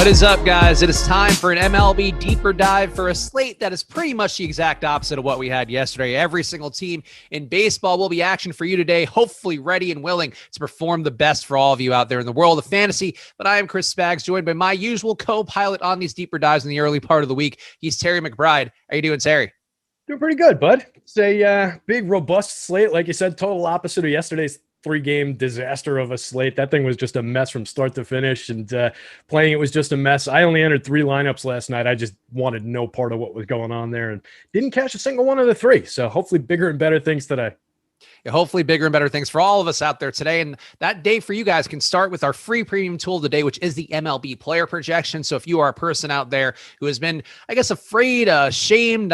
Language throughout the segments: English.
What is up, guys? It is time for an MLB Deeper Dive for a slate that is pretty much the exact opposite of what we had yesterday. Every single team in baseball will be action for you today, hopefully ready and willing to perform the best for all of you out there in the world of fantasy. But I am Chris Spags, joined by my usual co-pilot on these Deeper Dives in the early part of the week. He's Terry McBride. How you doing, Terry? Doing pretty good, bud. It's a big, robust slate. Like you said, total opposite of yesterday's three-game disaster of a slate. That thing was just a mess from start to finish, and playing it was just a mess. I only entered 3 lineups last night. I just wanted no part of what was going on there and didn't catch a single one of the 3. So hopefully bigger and better things today. Hopefully bigger and better things for all of us out there today. And that day for you guys can start with our free premium tool of the day, which is the MLB player projection. So if you are a person out there who has been, I guess, afraid, ashamed,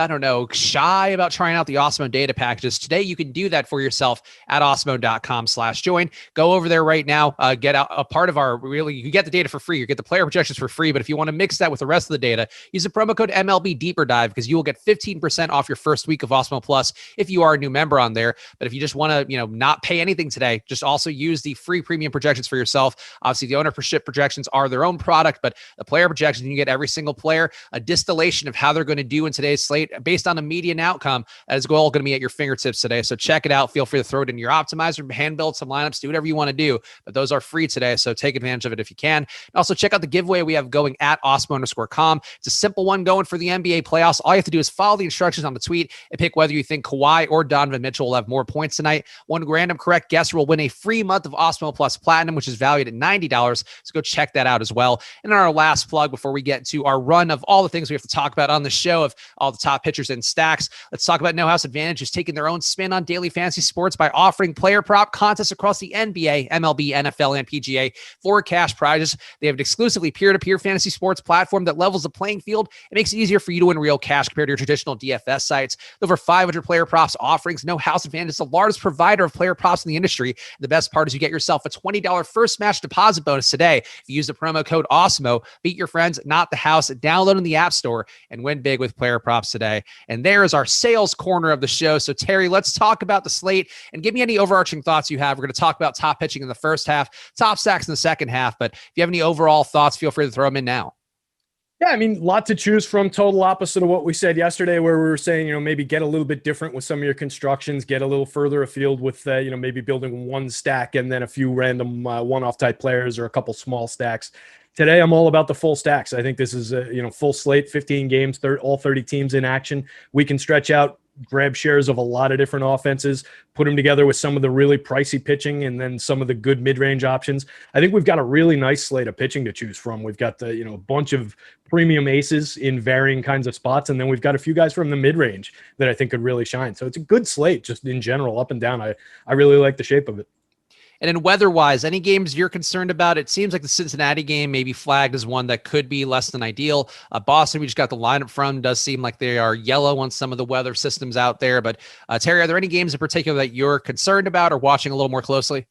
shy about trying out the Awesemo data packages, today you can do that for yourself at awesemo.com/join. Go over there right now, get out a part of our you get the data for free. You get the player projections for free. But if you want to mix that with the rest of the data, use the promo code MLB Deeper Dive because you will get 15% off your first week of Awesemo Plus if you are a new member on there. But if you just want to, not pay anything today, just also use the free premium projections for yourself. Obviously, the ownership projections are their own product, but the player projections, you get every single player, a distillation of how they're going to do in today's slate based on a median outcome that is all going to be at your fingertips today. So check it out. Feel free to throw it in your optimizer, hand build some lineups, do whatever you want to do, but those are free today. So take advantage of it if you can. And also check out the giveaway we have going at Awesemo_com. It's a simple one going for the NBA playoffs. All you have to do is follow the instructions on the tweet and pick whether you think Kawhi or Donovan Mitchell will have more points tonight. One random correct guesser will win a free month of Awesemo Plus Platinum, which is valued at $90. So go check that out as well. And our last plug before we get to our run of all the things we have to talk about on the show of all the top pitchers and stacks, let's talk about No House Advantage, who's taking their own spin on daily fantasy sports by offering player prop contests across the NBA, MLB, NFL, and PGA for cash prizes. They have an exclusively peer-to-peer fantasy sports platform that levels the playing field. It makes it easier for you to win real cash compared to your traditional DFS sites. With over 500 player props offerings, No House Advantage is the largest provider of player props in the industry. The best part is you get yourself a $20 first match deposit bonus today. If you use the promo code Awesemo, beat your friends, not the house, download in the App Store and win big with player props today. And there is our sales corner of the show. So Terry, let's talk about the slate and give me any overarching thoughts you have. We're going to talk about top pitching in the first half, top stacks in the second half, but if you have any overall thoughts, feel free to throw them in now. Yeah, lot to choose from. Total opposite of what we said yesterday, where we were saying, maybe get a little bit different with some of your constructions, get a little further afield with, maybe building one stack and then a few random one-off type players or a couple small stacks. Today, I'm all about the full stacks. I think this is a, full slate, 15 games, all 30 teams in action. We can stretch out, grab shares of a lot of different offenses, put them together with some of the really pricey pitching and then some of the good mid-range options. I think we've got a really nice slate of pitching to choose from. We've got the, a bunch of premium aces in varying kinds of spots. And then we've got a few guys from the mid-range that I think could really shine. So it's a good slate just in general, up and down. I really like the shape of it. And then weather-wise, any games you're concerned about? It seems like the Cincinnati game may be flagged as one that could be less than ideal. Boston, we just got the lineup from, does seem like they are yellow on some of the weather systems out there. But Terry, are there any games in particular that you're concerned about or watching a little more closely?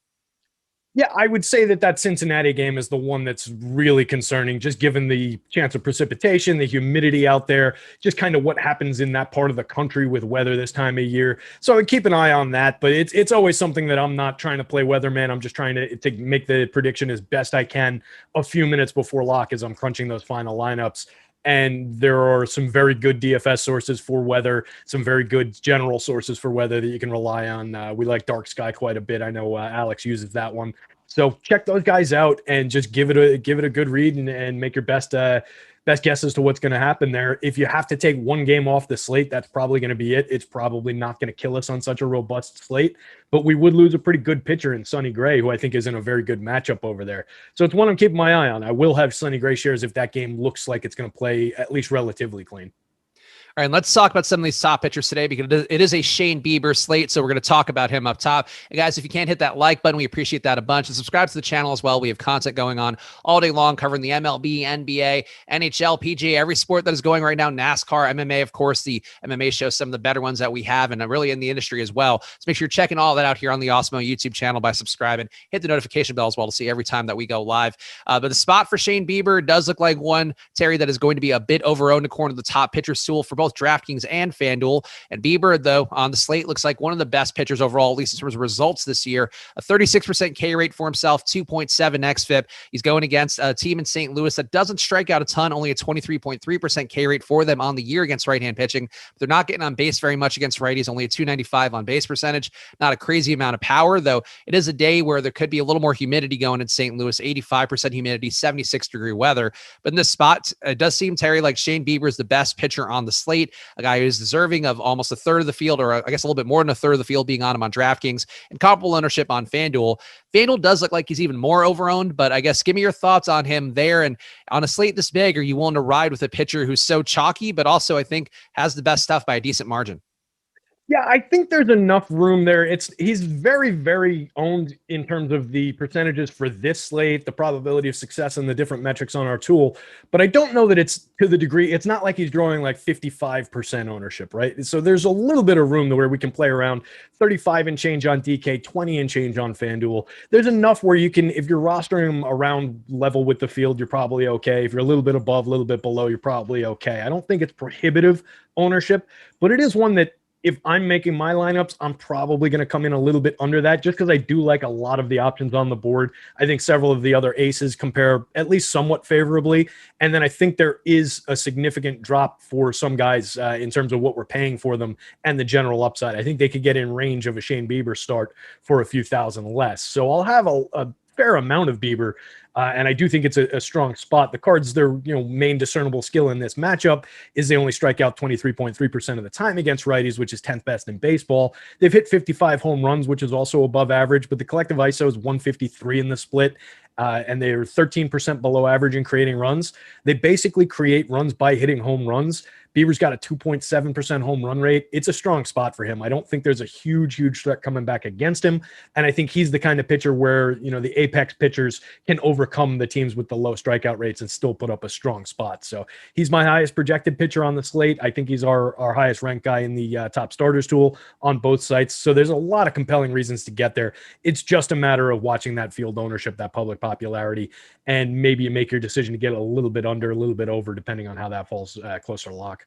Yeah, I would say that Cincinnati game is the one that's really concerning, just given the chance of precipitation, the humidity out there, just kind of what happens in that part of the country with weather this time of year. So I would keep an eye on that, but it's always something that I'm not trying to play weatherman. I'm just trying to make the prediction as best I can a few minutes before lock as I'm crunching those final lineups. And there are some very good DFS sources for weather, some very good general sources for weather that you can rely on. We like Dark Sky quite a bit. I know Alex uses that one. So check those guys out and just give it a good read and make your best guess as to what's going to happen there. If you have to take one game off the slate, that's probably going to be it. It's probably not going to kill us on such a robust slate, but we would lose a pretty good pitcher in Sonny Gray, who I think is in a very good matchup over there. So it's one I'm keeping my eye on. I will have Sonny Gray shares if that game looks like it's going to play at least relatively clean. All right, let's talk about some of these top pitchers today because it is a Shane Bieber slate, so we're going to talk about him up top. And guys, if you can't hit that like button, we appreciate that a bunch. And subscribe to the channel as well. We have content going on all day long covering the MLB, NBA, NHL, PGA, every sport that is going right now, NASCAR, MMA, of course. The MMA shows some of the better ones that we have and really in the industry as well. So make sure you're checking all that out here on the Awesemo YouTube channel by subscribing. Hit the notification bell as well to see every time that we go live. But the spot for Shane Bieber does look like one, Terry, that is going to be a bit overowned according to the top pitcher stool for both both DraftKings and FanDuel. And Bieber, though, on the slate looks like one of the best pitchers overall, at least in terms of results this year. A 36% K rate for himself, 2.7 xFIP. He's going against a team in St. Louis that doesn't strike out a ton, only a 23.3% K rate for them on the year against right-hand pitching. They're not getting on base very much against righties, only a 295 on base percentage. Not a crazy amount of power, though. It is a day where there could be a little more humidity going in St. Louis, 85% humidity, 76-degree weather. But in this spot, it does seem, Terry, like Shane Bieber is the best pitcher on the slate, a guy who's deserving of almost a third of the field, or I guess a little bit more than a third of the field being on him on DraftKings, and comparable ownership on FanDuel. FanDuel does look like he's even more overowned, but I guess give me your thoughts on him there. And on a slate this big, are you willing to ride with a pitcher who's so chalky, but also I think has the best stuff by a decent margin? Yeah, I think there's enough room there. He's very, very owned in terms of the percentages for this slate, the probability of success, and the different metrics on our tool. But I don't know that it's to the degree. It's not like he's drawing like 55% ownership, right? So there's a little bit of room where we can play around. 35 and change on DK, 20 and change on FanDuel. There's enough where you can, if you're rostering him around level with the field, you're probably okay. If you're a little bit above, a little bit below, you're probably okay. I don't think it's prohibitive ownership, but it is one that, if I'm making my lineups, I'm probably going to come in a little bit under that just because I do like a lot of the options on the board. I think several of the other aces compare at least somewhat favorably. And then I think there is a significant drop for some guys in terms of what we're paying for them and the general upside. I think they could get in range of a Shane Bieber start for a few thousand less. So I'll have a fair amount of Bieber. And I do think it's a strong spot. The Cards, their main discernible skill in this matchup is they only strike out 23.3% of the time against righties, which is 10th best in baseball. They've hit 55 home runs, which is also above average, but the collective ISO is 153 in the split. And they're 13% below average in creating runs. They basically create runs by hitting home runs. Bieber's got a 2.7% home run rate. It's a strong spot for him. I don't think there's a huge threat coming back against him. And I think he's the kind of pitcher where, the apex pitchers can overcome the teams with the low strikeout rates and still put up a strong spot. So he's my highest projected pitcher on the slate. I think he's our highest ranked guy in the top starters tool on both sites. So there's a lot of compelling reasons to get there. It's just a matter of watching that field ownership, that public popularity, and maybe you make your decision to get a little bit under, a little bit over, depending on how that falls closer to lock.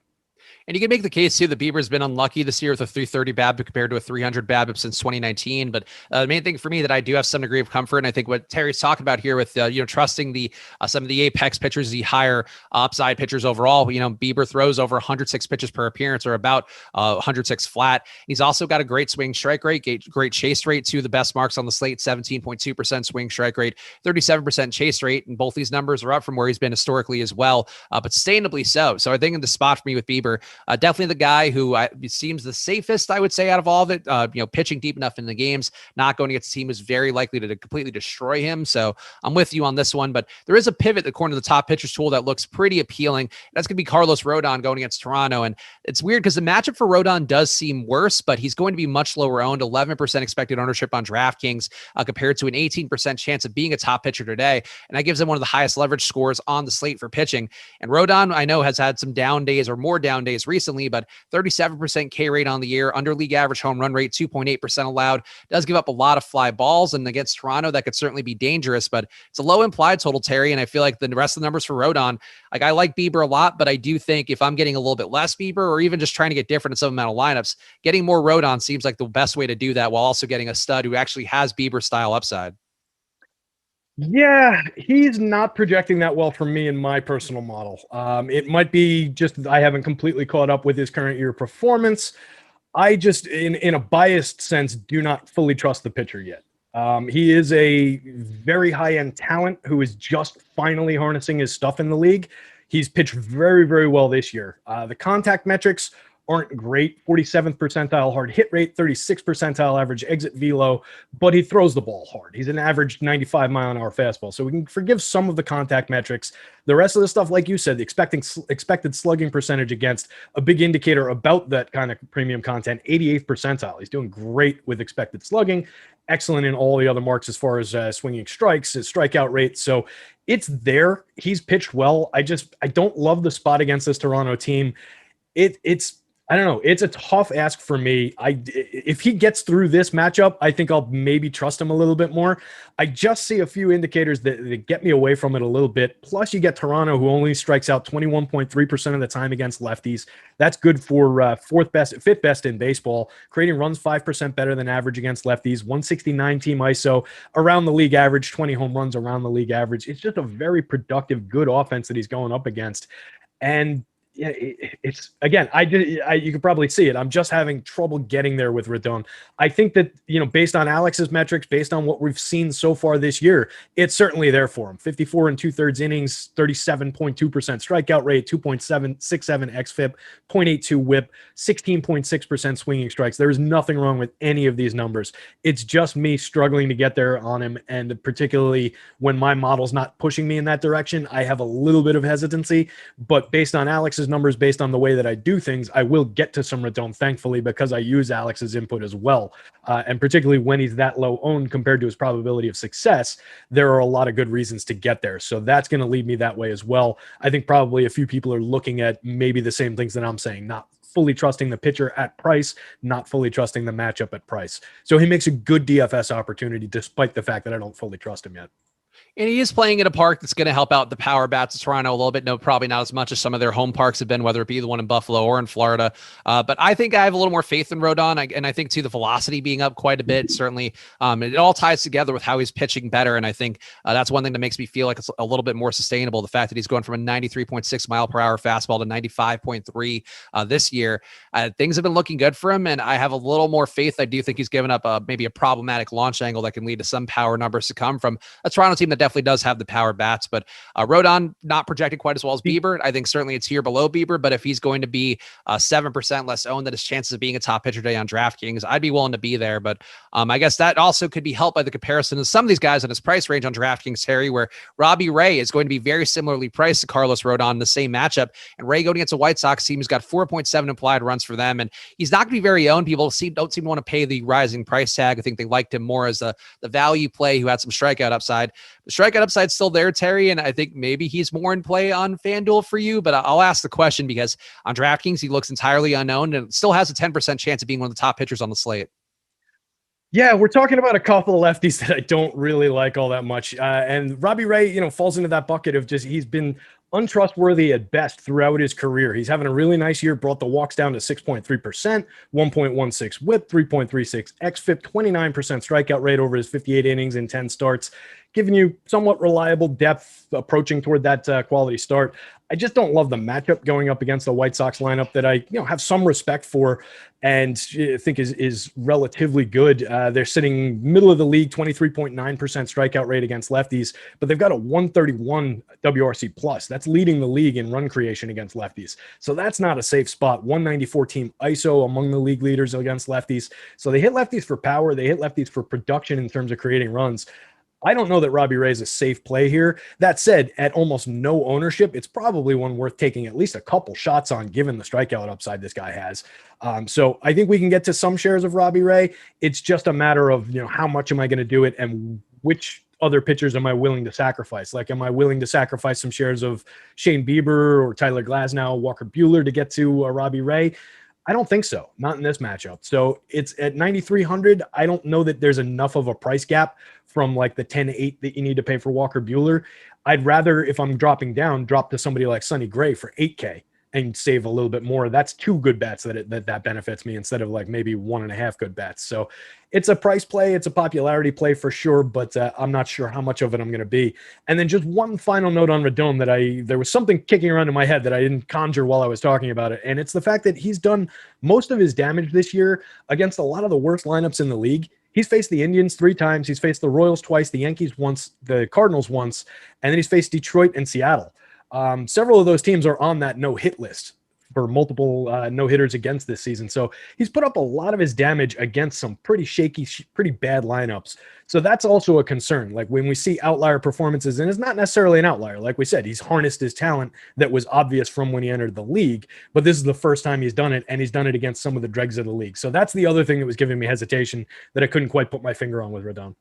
And you can make the case, too, that Bieber's been unlucky this year with a 330 BABIP compared to a 300 BABIP since 2019. But the main thing for me that I do have some degree of comfort, and I think what Terry's talking about here with, trusting the some of the apex pitchers, the higher upside pitchers overall. Bieber throws over 106 pitches per appearance, or about 106 flat. He's also got a great swing strike rate, great chase rate, two of the best marks on the slate, 17.2% swing strike rate, 37% chase rate. And both these numbers are up from where he's been historically as well, but sustainably so. So I think in the spot for me with Bieber, definitely the guy who seems the safest, I would say, out of all of it. Pitching deep enough in the games, not going against a team is very likely to completely destroy him. So I'm with you on this one, but there is a pivot according to the top pitchers tool that looks pretty appealing. That's going to be Carlos Rodon going against Toronto. And it's weird because the matchup for Rodon does seem worse, but he's going to be much lower owned, 11% expected ownership on DraftKings compared to an 18% chance of being a top pitcher today. And that gives him one of the highest leverage scores on the slate for pitching. And Rodon, I know, has had some down days or more down days recently, but 37% K rate on the year, under league average home run rate, 2.8% allowed, does give up a lot of fly balls. And against Toronto, that could certainly be dangerous, but it's a low implied total, Terry. And I feel like the rest of the numbers for Rodon, like I like Bieber a lot, but I do think if I'm getting a little bit less Bieber, or even just trying to get different in some amount of lineups, getting more Rodon seems like the best way to do that while also getting a stud who actually has Bieber style upside. Yeah, he's not projecting that well for me in my personal model. It might be just I haven't completely caught up with his current year performance. I just, in a biased sense, do not fully trust the pitcher yet. He is a very high-end talent who is just finally harnessing his stuff in the league. He's pitched very, very well this year. The contact metrics aren't great. 47th percentile hard hit rate, 36th percentile average exit velo, but he throws the ball hard. He's an average 95 mile an hour fastball. So we can forgive some of the contact metrics. The rest of the stuff, like you said, the expected slugging percentage against, a big indicator about that kind of premium content, 88th percentile. He's doing great with expected slugging, excellent in all the other marks as far as swinging strikes, his strikeout rate. So it's there. He's pitched well. I don't love the spot against this Toronto team. It's I don't know. It's a tough ask for me. If he gets through this matchup, I think I'll maybe trust him a little bit more. I just see a few indicators that get me away from it a little bit. Plus, you get Toronto, who only strikes out 21.3% of the time against lefties. That's good for fifth best in baseball. Creating runs 5% better than average against lefties. 169 team ISO, around the league average. 20 home runs around the league average. It's just a very productive, good offense that he's going up against. And yeah, it's again, you could probably see it. I'm just having trouble getting there with Rodon. I think that, based on Alex's metrics, based on what we've seen so far this year, it's certainly there for him. 54 and 2/3 innings, 37.2% strikeout rate, 2.767 xFIP, 0.82 WHIP, 16.6% swinging strikes. There is nothing wrong with any of these numbers. It's just me struggling to get there on him, and particularly when my model's not pushing me in that direction, I have a little bit of hesitancy. But based on Alex's numbers, based on the way that I do things, I will get to some Rodon, thankfully, because I use Alex's input as well. And particularly when he's that low owned compared to his probability of success, there are a lot of good reasons to get there. So that's going to lead me that way as well. I think probably a few people are looking at maybe the same things that I'm saying, not fully trusting the pitcher at price, not fully trusting the matchup at price. So he makes a good DFS opportunity, despite the fact that I don't fully trust him yet. And he is playing at a park that's going to help out the power bats of Toronto a little bit. No, probably not as much as some of their home parks have been, whether it be the one in Buffalo or in Florida. But I think I have a little more faith in Rodon. And I think, too, the velocity being up quite a bit, certainly it all ties together with how he's pitching better. And I think that's one thing that makes me feel like it's a little bit more sustainable. The fact that he's going from a 93.6 mile per hour fastball to 95.3 this year. Things have been looking good for him. And I have a little more faith. I do think he's given up maybe a problematic launch angle that can lead to some power numbers to come from a Toronto team that definitely does have the power bats, but Rodon not projected quite as well as Bieber. I think certainly it's here below Bieber, but if he's going to be 7% less owned than his chances of being a top pitcher today on DraftKings, I'd be willing to be there. But I guess that also could be helped by the comparison of some of these guys on his price range on DraftKings, Terry, where Robbie Ray is going to be very similarly priced to Carlos Rodon in the same matchup. And Ray going against a White Sox team who's got 4.7 implied runs for them. And he's not going to be very owned. People don't seem to want to pay the rising price tag. I think they liked him more as the value play who had some strikeout upside. The strikeout upside's still there, Terry, and I think maybe he's more in play on FanDuel for you, but I'll ask the question because on DraftKings, he looks entirely unknown and still has a 10% chance of being one of the top pitchers on the slate. Yeah, we're talking about a couple of lefties that I don't really like all that much. And Robbie Ray, falls into that bucket of just he's been untrustworthy at best throughout his career. He's having a really nice year, brought the walks down to 6.3%, 1.16 whip, 3.36 xFIP, 29% strikeout rate over his 58 innings in 10 starts, giving you somewhat reliable depth approaching toward that quality start. I just don't love the matchup going up against the White Sox lineup that I have some respect for and think is relatively good. They're sitting middle of the league, 23.9% strikeout rate against lefties, but they've got a 131 WRC plus. That's leading the league in run creation against lefties. So that's not a safe spot. 194 team ISO among the league leaders against lefties. So they hit lefties for power. They hit lefties for production in terms of creating runs. I don't know that Robbie Ray is a safe play here. That said, at almost no ownership, it's probably one worth taking at least a couple shots on, given the strikeout upside this guy has. So I think we can get to some shares of Robbie Ray. It's just a matter of, how much am I going to do it and which other pitchers am I willing to sacrifice? Like, am I willing to sacrifice some shares of Shane Bieber or Tyler Glasnow, Walker Buehler to get to Robbie Ray? I don't think so. Not in this matchup. So it's at 9,300. I don't know that there's enough of a price gap from like the 10-8 that you need to pay for Walker Buehler. I'd rather, if I'm dropping down, drop to somebody like Sonny Gray for 8K and save a little bit more. That's two good bets that benefits me instead of like maybe 1.5 good bets. So it's a price play. It's a popularity play for sure, but I'm not sure how much of it I'm going to be. And then just one final note on Rodon that there was something kicking around in my head that I didn't conjure while I was talking about it. And it's the fact that he's done most of his damage this year against a lot of the worst lineups in the league. He's faced the Indians 3 times. He's faced the Royals twice, the Yankees once, the Cardinals once, and then he's faced Detroit and Seattle. Several of those teams are on that no-hit list for multiple no-hitters against this season. So he's put up a lot of his damage against some pretty shaky, pretty bad lineups. So that's also a concern. Like when we see outlier performances, and it's not necessarily an outlier. Like we said, he's harnessed his talent that was obvious from when he entered the league, but this is the first time he's done it, and he's done it against some of the dregs of the league. So that's the other thing that was giving me hesitation that I couldn't quite put my finger on with Rodon.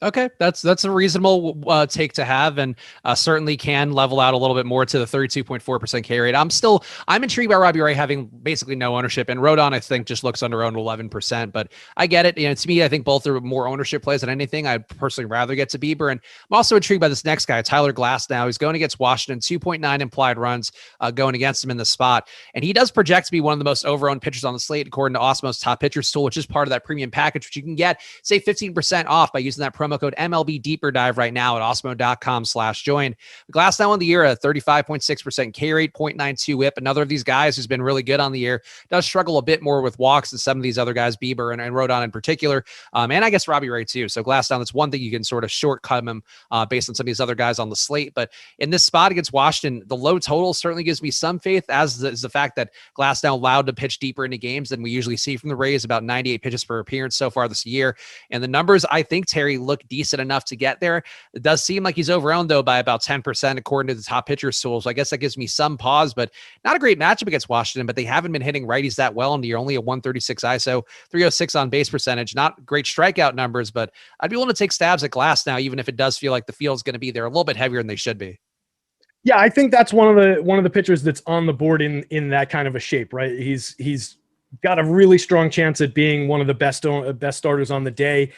Okay, that's a reasonable take to have, and certainly can level out a little bit more to the 32.4% K rate. I'm intrigued by Robbie Ray having basically no ownership, and Rodon I think just looks under owned 11%. But I get it. To me, I think both are more ownership plays than anything. I'd personally rather get to Bieber, and I'm also intrigued by this next guy, Tyler Glass. Now he's going against Washington, 2.9 implied runs going against him in the spot, and he does project to be one of the most over-owned pitchers on the slate according to Awesemo's top pitchers tool, which is part of that premium package, which you can get say 15% off by using that promo code MLB Deeper Dive right now at awesemo.com/join. Glass now on the year at 35.6% K rate, 0.92 whip. Another of these guys who's been really good on the year, does struggle a bit more with walks than some of these other guys, Bieber and Rodon in particular. And I guess Robbie Ray too. So Glass down, that's one thing you can sort of shortcut him based on some of these other guys on the slate. But in this spot against Washington, the low total certainly gives me some faith, as is the fact that Glass now allowed to pitch deeper into games than we usually see from the Rays, about 98 pitches per appearance so far this year. And the numbers, I think, Terry, look decent enough to get there. It does seem like he's overowned though by about 10% according to the top pitchers tool. So I guess that gives me some pause, but not a great matchup against Washington, but they haven't been hitting righties that well. And you're only a 136 ISO, 306 on base percentage, not great strikeout numbers, but I'd be willing to take stabs at Glass now, even if it does feel like the field's going to be there a little bit heavier than they should be. Yeah, I think that's one of the pitchers that's on the board in that kind of a shape, right? He's got a really strong chance at being one of the best starters on the day.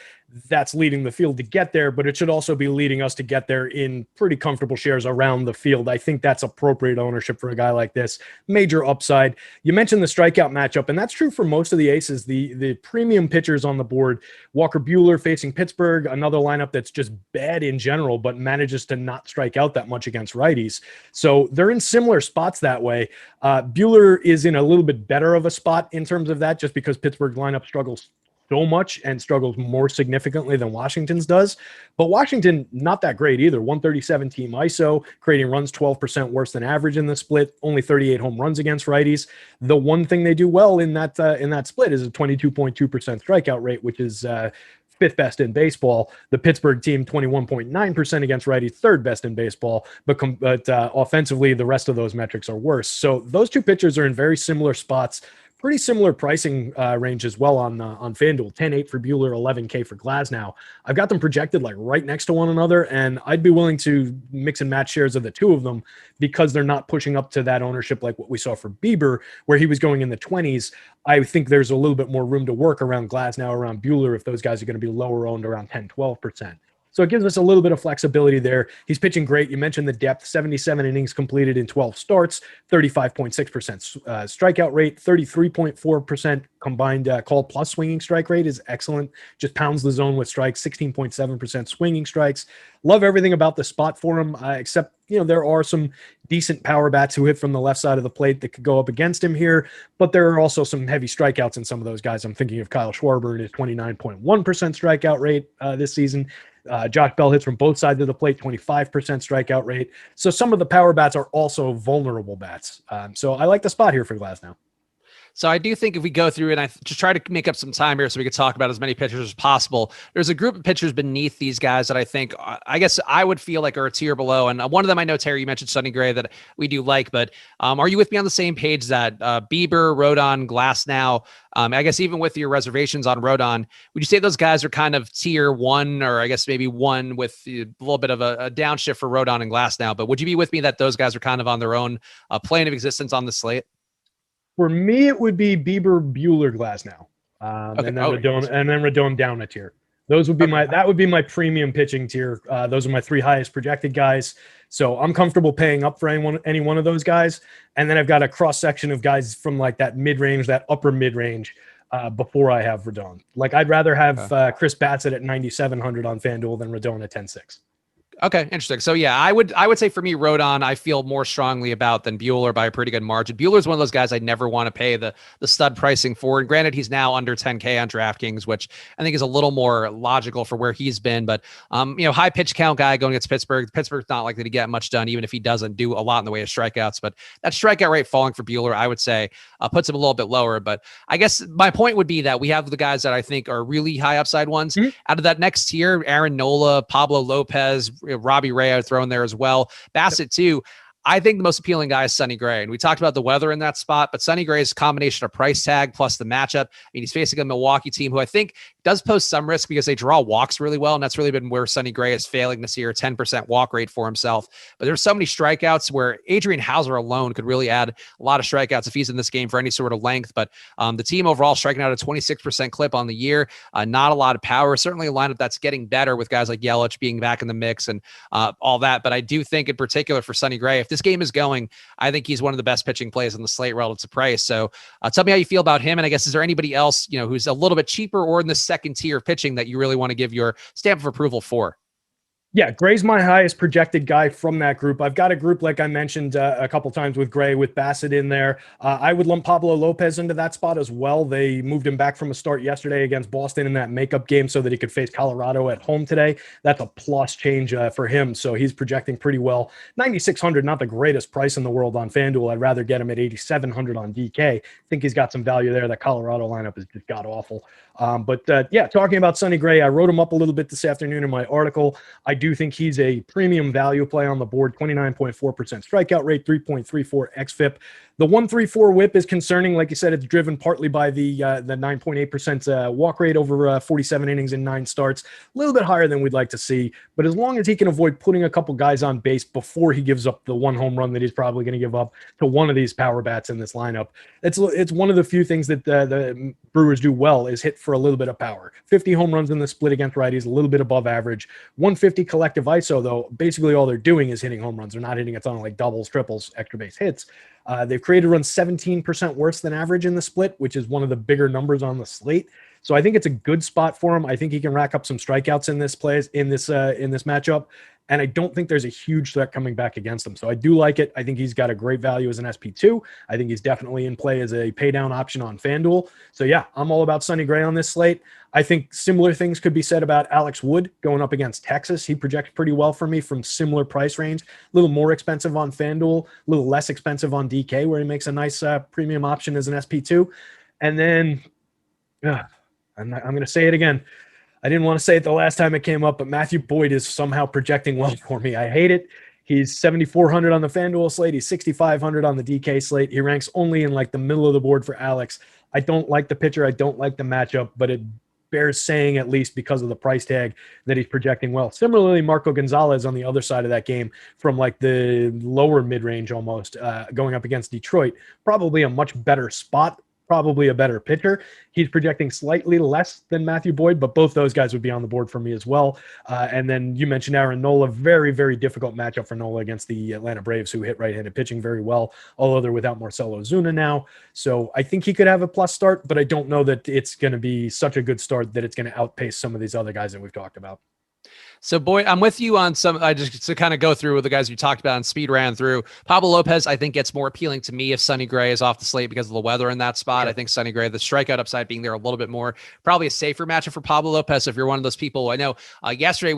That's leading the field to get there, but it should also be leading us to get there in pretty comfortable shares around the field. I think that's appropriate ownership for a guy like this. Major upside. You mentioned the strikeout matchup, and that's true for most of the aces. The premium pitchers on the board, Walker Buehler facing Pittsburgh, another lineup that's just bad in general, but manages to not strike out that much against righties. So they're in similar spots that way. Buehler is in a little bit better of a spot in terms of that, just because Pittsburgh's lineup struggles so much and struggles more significantly than Washington's does. But Washington, not that great either. 137 team ISO, creating runs 12% worse than average in the split, only 38 home runs against righties. The one thing they do well in that split is a 22.2% strikeout rate, which is fifth best in baseball. The Pittsburgh team, 21.9% against righties, third best in baseball, but offensively, the rest of those metrics are worse. So those two pitchers are in very similar spots. Pretty similar pricing range as well on FanDuel. 10.8 for Buehler, 11K for Glasnow. I've got them projected like right next to one another, and I'd be willing to mix and match shares of the two of them because they're not pushing up to that ownership like what we saw for Bieber, where he was going in the 20s. I think there's a little bit more room to work around Glasnow, around Buehler, if those guys are going to be lower owned around 10, 12%. So it gives us a little bit of flexibility there. He's pitching great. You mentioned the depth, 77 innings completed in 12 starts, 35.6% strikeout rate, 33.4% combined call plus swinging strike rate is excellent. Just pounds the zone with strikes, 16.7% swinging strikes. Love everything about the spot for him, except, there are some decent power bats who hit from the left side of the plate that could go up against him here, but there are also some heavy strikeouts in some of those guys. I'm thinking of Kyle Schwarber and his 29.1% strikeout rate this season. Josh Bell hits from both sides of the plate, 25% strikeout rate. So some of the power bats are also vulnerable bats. So I like the spot here for Glasnow. So I do think if we go through and I just try to make up some time here so we could talk about as many pitchers as possible, there's a group of pitchers beneath these guys that I think, I guess I would feel like are a tier below. And one of them, I know, Terry, you mentioned Sonny Gray that we do like, but are you with me on the same page that Bieber, Rodon, Glasnow, I guess even with your reservations on Rodon, would you say those guys are kind of tier one, or I guess maybe one with a little bit of a downshift for Rodon and Glasnow, but would you be with me that those guys are kind of on their own plane of existence on the slate? For me, it would be Bieber, Buehler, Glasnow, Okay. and then Rodon down a tier. Those would be that would be my premium pitching tier. Those are my three highest projected guys. So I'm comfortable paying up for any one of those guys. And then I've got a cross section of guys from like that mid range, that upper mid range, before I have Rodon. Like I'd rather have Chris Batsett at 9,700 on FanDuel than Rodon at 10.6. Okay, interesting. So yeah, I would say for me, Rodon, I feel more strongly about than Buehler by a pretty good margin. Buehler's one of those guys I'd never want to pay the stud pricing for. And granted, he's now under 10K on DraftKings, which I think is a little more logical for where he's been. But high pitch count guy going against Pittsburgh. Pittsburgh's not likely to get much done, even if he doesn't do a lot in the way of strikeouts. But that strikeout rate falling for Buehler, I would say, puts him a little bit lower. But I guess my point would be that we have the guys that I think are really high upside ones. Mm-hmm. Out of that next tier, Aaron Nola, Pablo Lopez, Robbie Ray, I would throw in there as well. Bassett too. I think the most appealing guy is Sonny Gray. And we talked about the weather in that spot, but Sonny Gray's combination of price tag plus the matchup. I mean, he's facing a Milwaukee team who I think does pose some risk because they draw walks really well. And that's really been where Sonny Gray is failing this year, 10% walk rate for himself. But there's so many strikeouts where Adrian Hauser alone could really add a lot of strikeouts if he's in this game for any sort of length. But the team overall striking out a 26% clip on the year. Not a lot of power. Certainly a lineup that's getting better with guys like Yelich being back in the mix and all that. But I do think in particular for Sonny Gray, if this game is going, I think he's one of the best pitching plays on the slate relative to price. So tell me how you feel about him. And I guess, is there anybody else, who's a little bit cheaper or in the second tier of pitching that you really want to give your stamp of approval for? Yeah, Gray's my highest projected guy from that group. I've got a group, like I mentioned a couple times with Gray, with Bassett in there. I would lump Pablo Lopez into that spot as well. They moved him back from a start yesterday against Boston in that makeup game so that he could face Colorado at home today. That's a plus change for him, so he's projecting pretty well. 9,600, not the greatest price in the world on FanDuel. I'd rather get him at 8,700 on DK. I think he's got some value there. That Colorado lineup is just god-awful. Yeah, talking about Sonny Gray, I wrote him up a little bit this afternoon in my article. I do think he's a premium value play on the board, 29.4% strikeout rate, 3.34 xFIP. The 1.34 whip is concerning. Like you said, it's driven partly by the 9.8% walk rate over 47 innings and 9 starts. A little bit higher than we'd like to see. But as long as he can avoid putting a couple guys on base before he gives up the one home run that he's probably going to give up to one of these power bats in this lineup, it's one of the few things that the Brewers do well is hit for a little bit of power. 50 home runs in the split against righties, a little bit above average. 150 collective ISO, though, basically all they're doing is hitting home runs. They're not hitting a ton of like doubles, triples, extra base hits. They've created runs 17% worse than average in the split, which is one of the bigger numbers on the slate. So I think it's a good spot for him. I think he can rack up some strikeouts in this matchup. And I don't think there's a huge threat coming back against him. So I do like it. I think he's got a great value as an SP2. I think he's definitely in play as a pay down option on FanDuel. So yeah, I'm all about Sonny Gray on this slate. I think similar things could be said about Alex Wood going up against Texas. He projects pretty well for me from similar price range. A little more expensive on FanDuel, a little less expensive on DK, where he makes a nice premium option as an SP2. And then I'm going to say it again. I didn't want to say it the last time it came up, but Matthew Boyd is somehow projecting well for me. I hate it. He's 7,400 on the FanDuel slate. He's 6,500 on the DK slate. He ranks only in like the middle of the board for Alex. I don't like the pitcher. I don't like the matchup, but it bears saying, at least because of the price tag, that he's projecting well. Similarly, Marco Gonzalez on the other side of that game from like the lower mid-range almost, going up against Detroit, probably a much better spot. Probably a better pitcher. He's projecting slightly less than Matthew Boyd, but both those guys would be on the board for me as well. And then you mentioned Aaron Nola. Very, very difficult matchup for Nola against the Atlanta Braves, who hit right-handed pitching very well, although they're without Marcell Ozuna now. So I think he could have a plus start, but I don't know that it's going to be such a good start that it's going to outpace some of these other guys that we've talked about. So, Boyd, I'm with you on some. I just to kind of go through with the guys you talked about and speed ran through. Pablo Lopez, I think, gets more appealing to me if Sonny Gray is off the slate because of the weather in that spot. I think Sonny Gray, the strikeout upside being there a little bit more, probably a safer matchup for Pablo Lopez. If you're one of those people, I know yesterday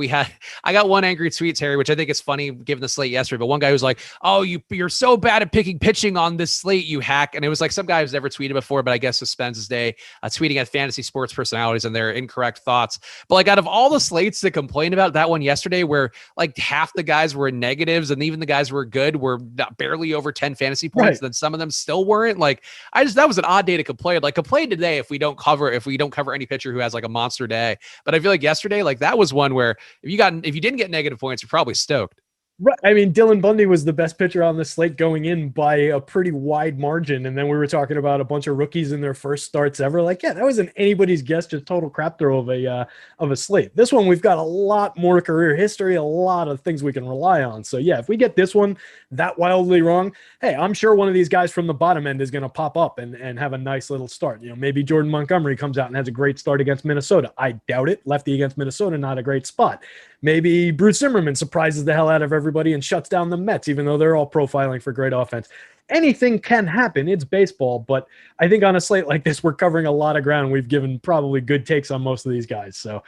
I got one angry tweet, Terry, which I think is funny given the slate yesterday. But one guy was like, "Oh, you're so bad at picking pitching on this slate, you hack!" And it was like some guy who's never tweeted before, but I guess spends his day tweeting at fantasy sports personalities and their incorrect thoughts. But like out of all the slates to complain about, that one yesterday, where like half the guys were negatives and even the guys who were good were barely over 10 fantasy points. Right. Then some of them still weren't. Like that was an odd day to complain. Like complain today if we don't cover any pitcher who has like a monster day. But I feel like yesterday, like that was one where if you didn't get negative points, you're probably stoked. Right. I mean, Dylan Bundy was the best pitcher on the slate going in by a pretty wide margin. And then we were talking about a bunch of rookies in their first starts ever. Like, yeah, that wasn't anybody's guess, just total crap throw of a slate. This one, we've got a lot more career history, a lot of things we can rely on. So yeah, if we get this one that wildly wrong, hey, I'm sure one of these guys from the bottom end is going to pop up and have a nice little start. You know, maybe Jordan Montgomery comes out and has a great start against Minnesota. I doubt it. Lefty against Minnesota, not a great spot. Maybe Bruce Zimmerman surprises the hell out of everybody and shuts down the Mets, even though they're all profiling for great offense. Anything can happen. It's baseball. But I think on a slate like this, we're covering a lot of ground. We've given probably good takes on most of these guys. So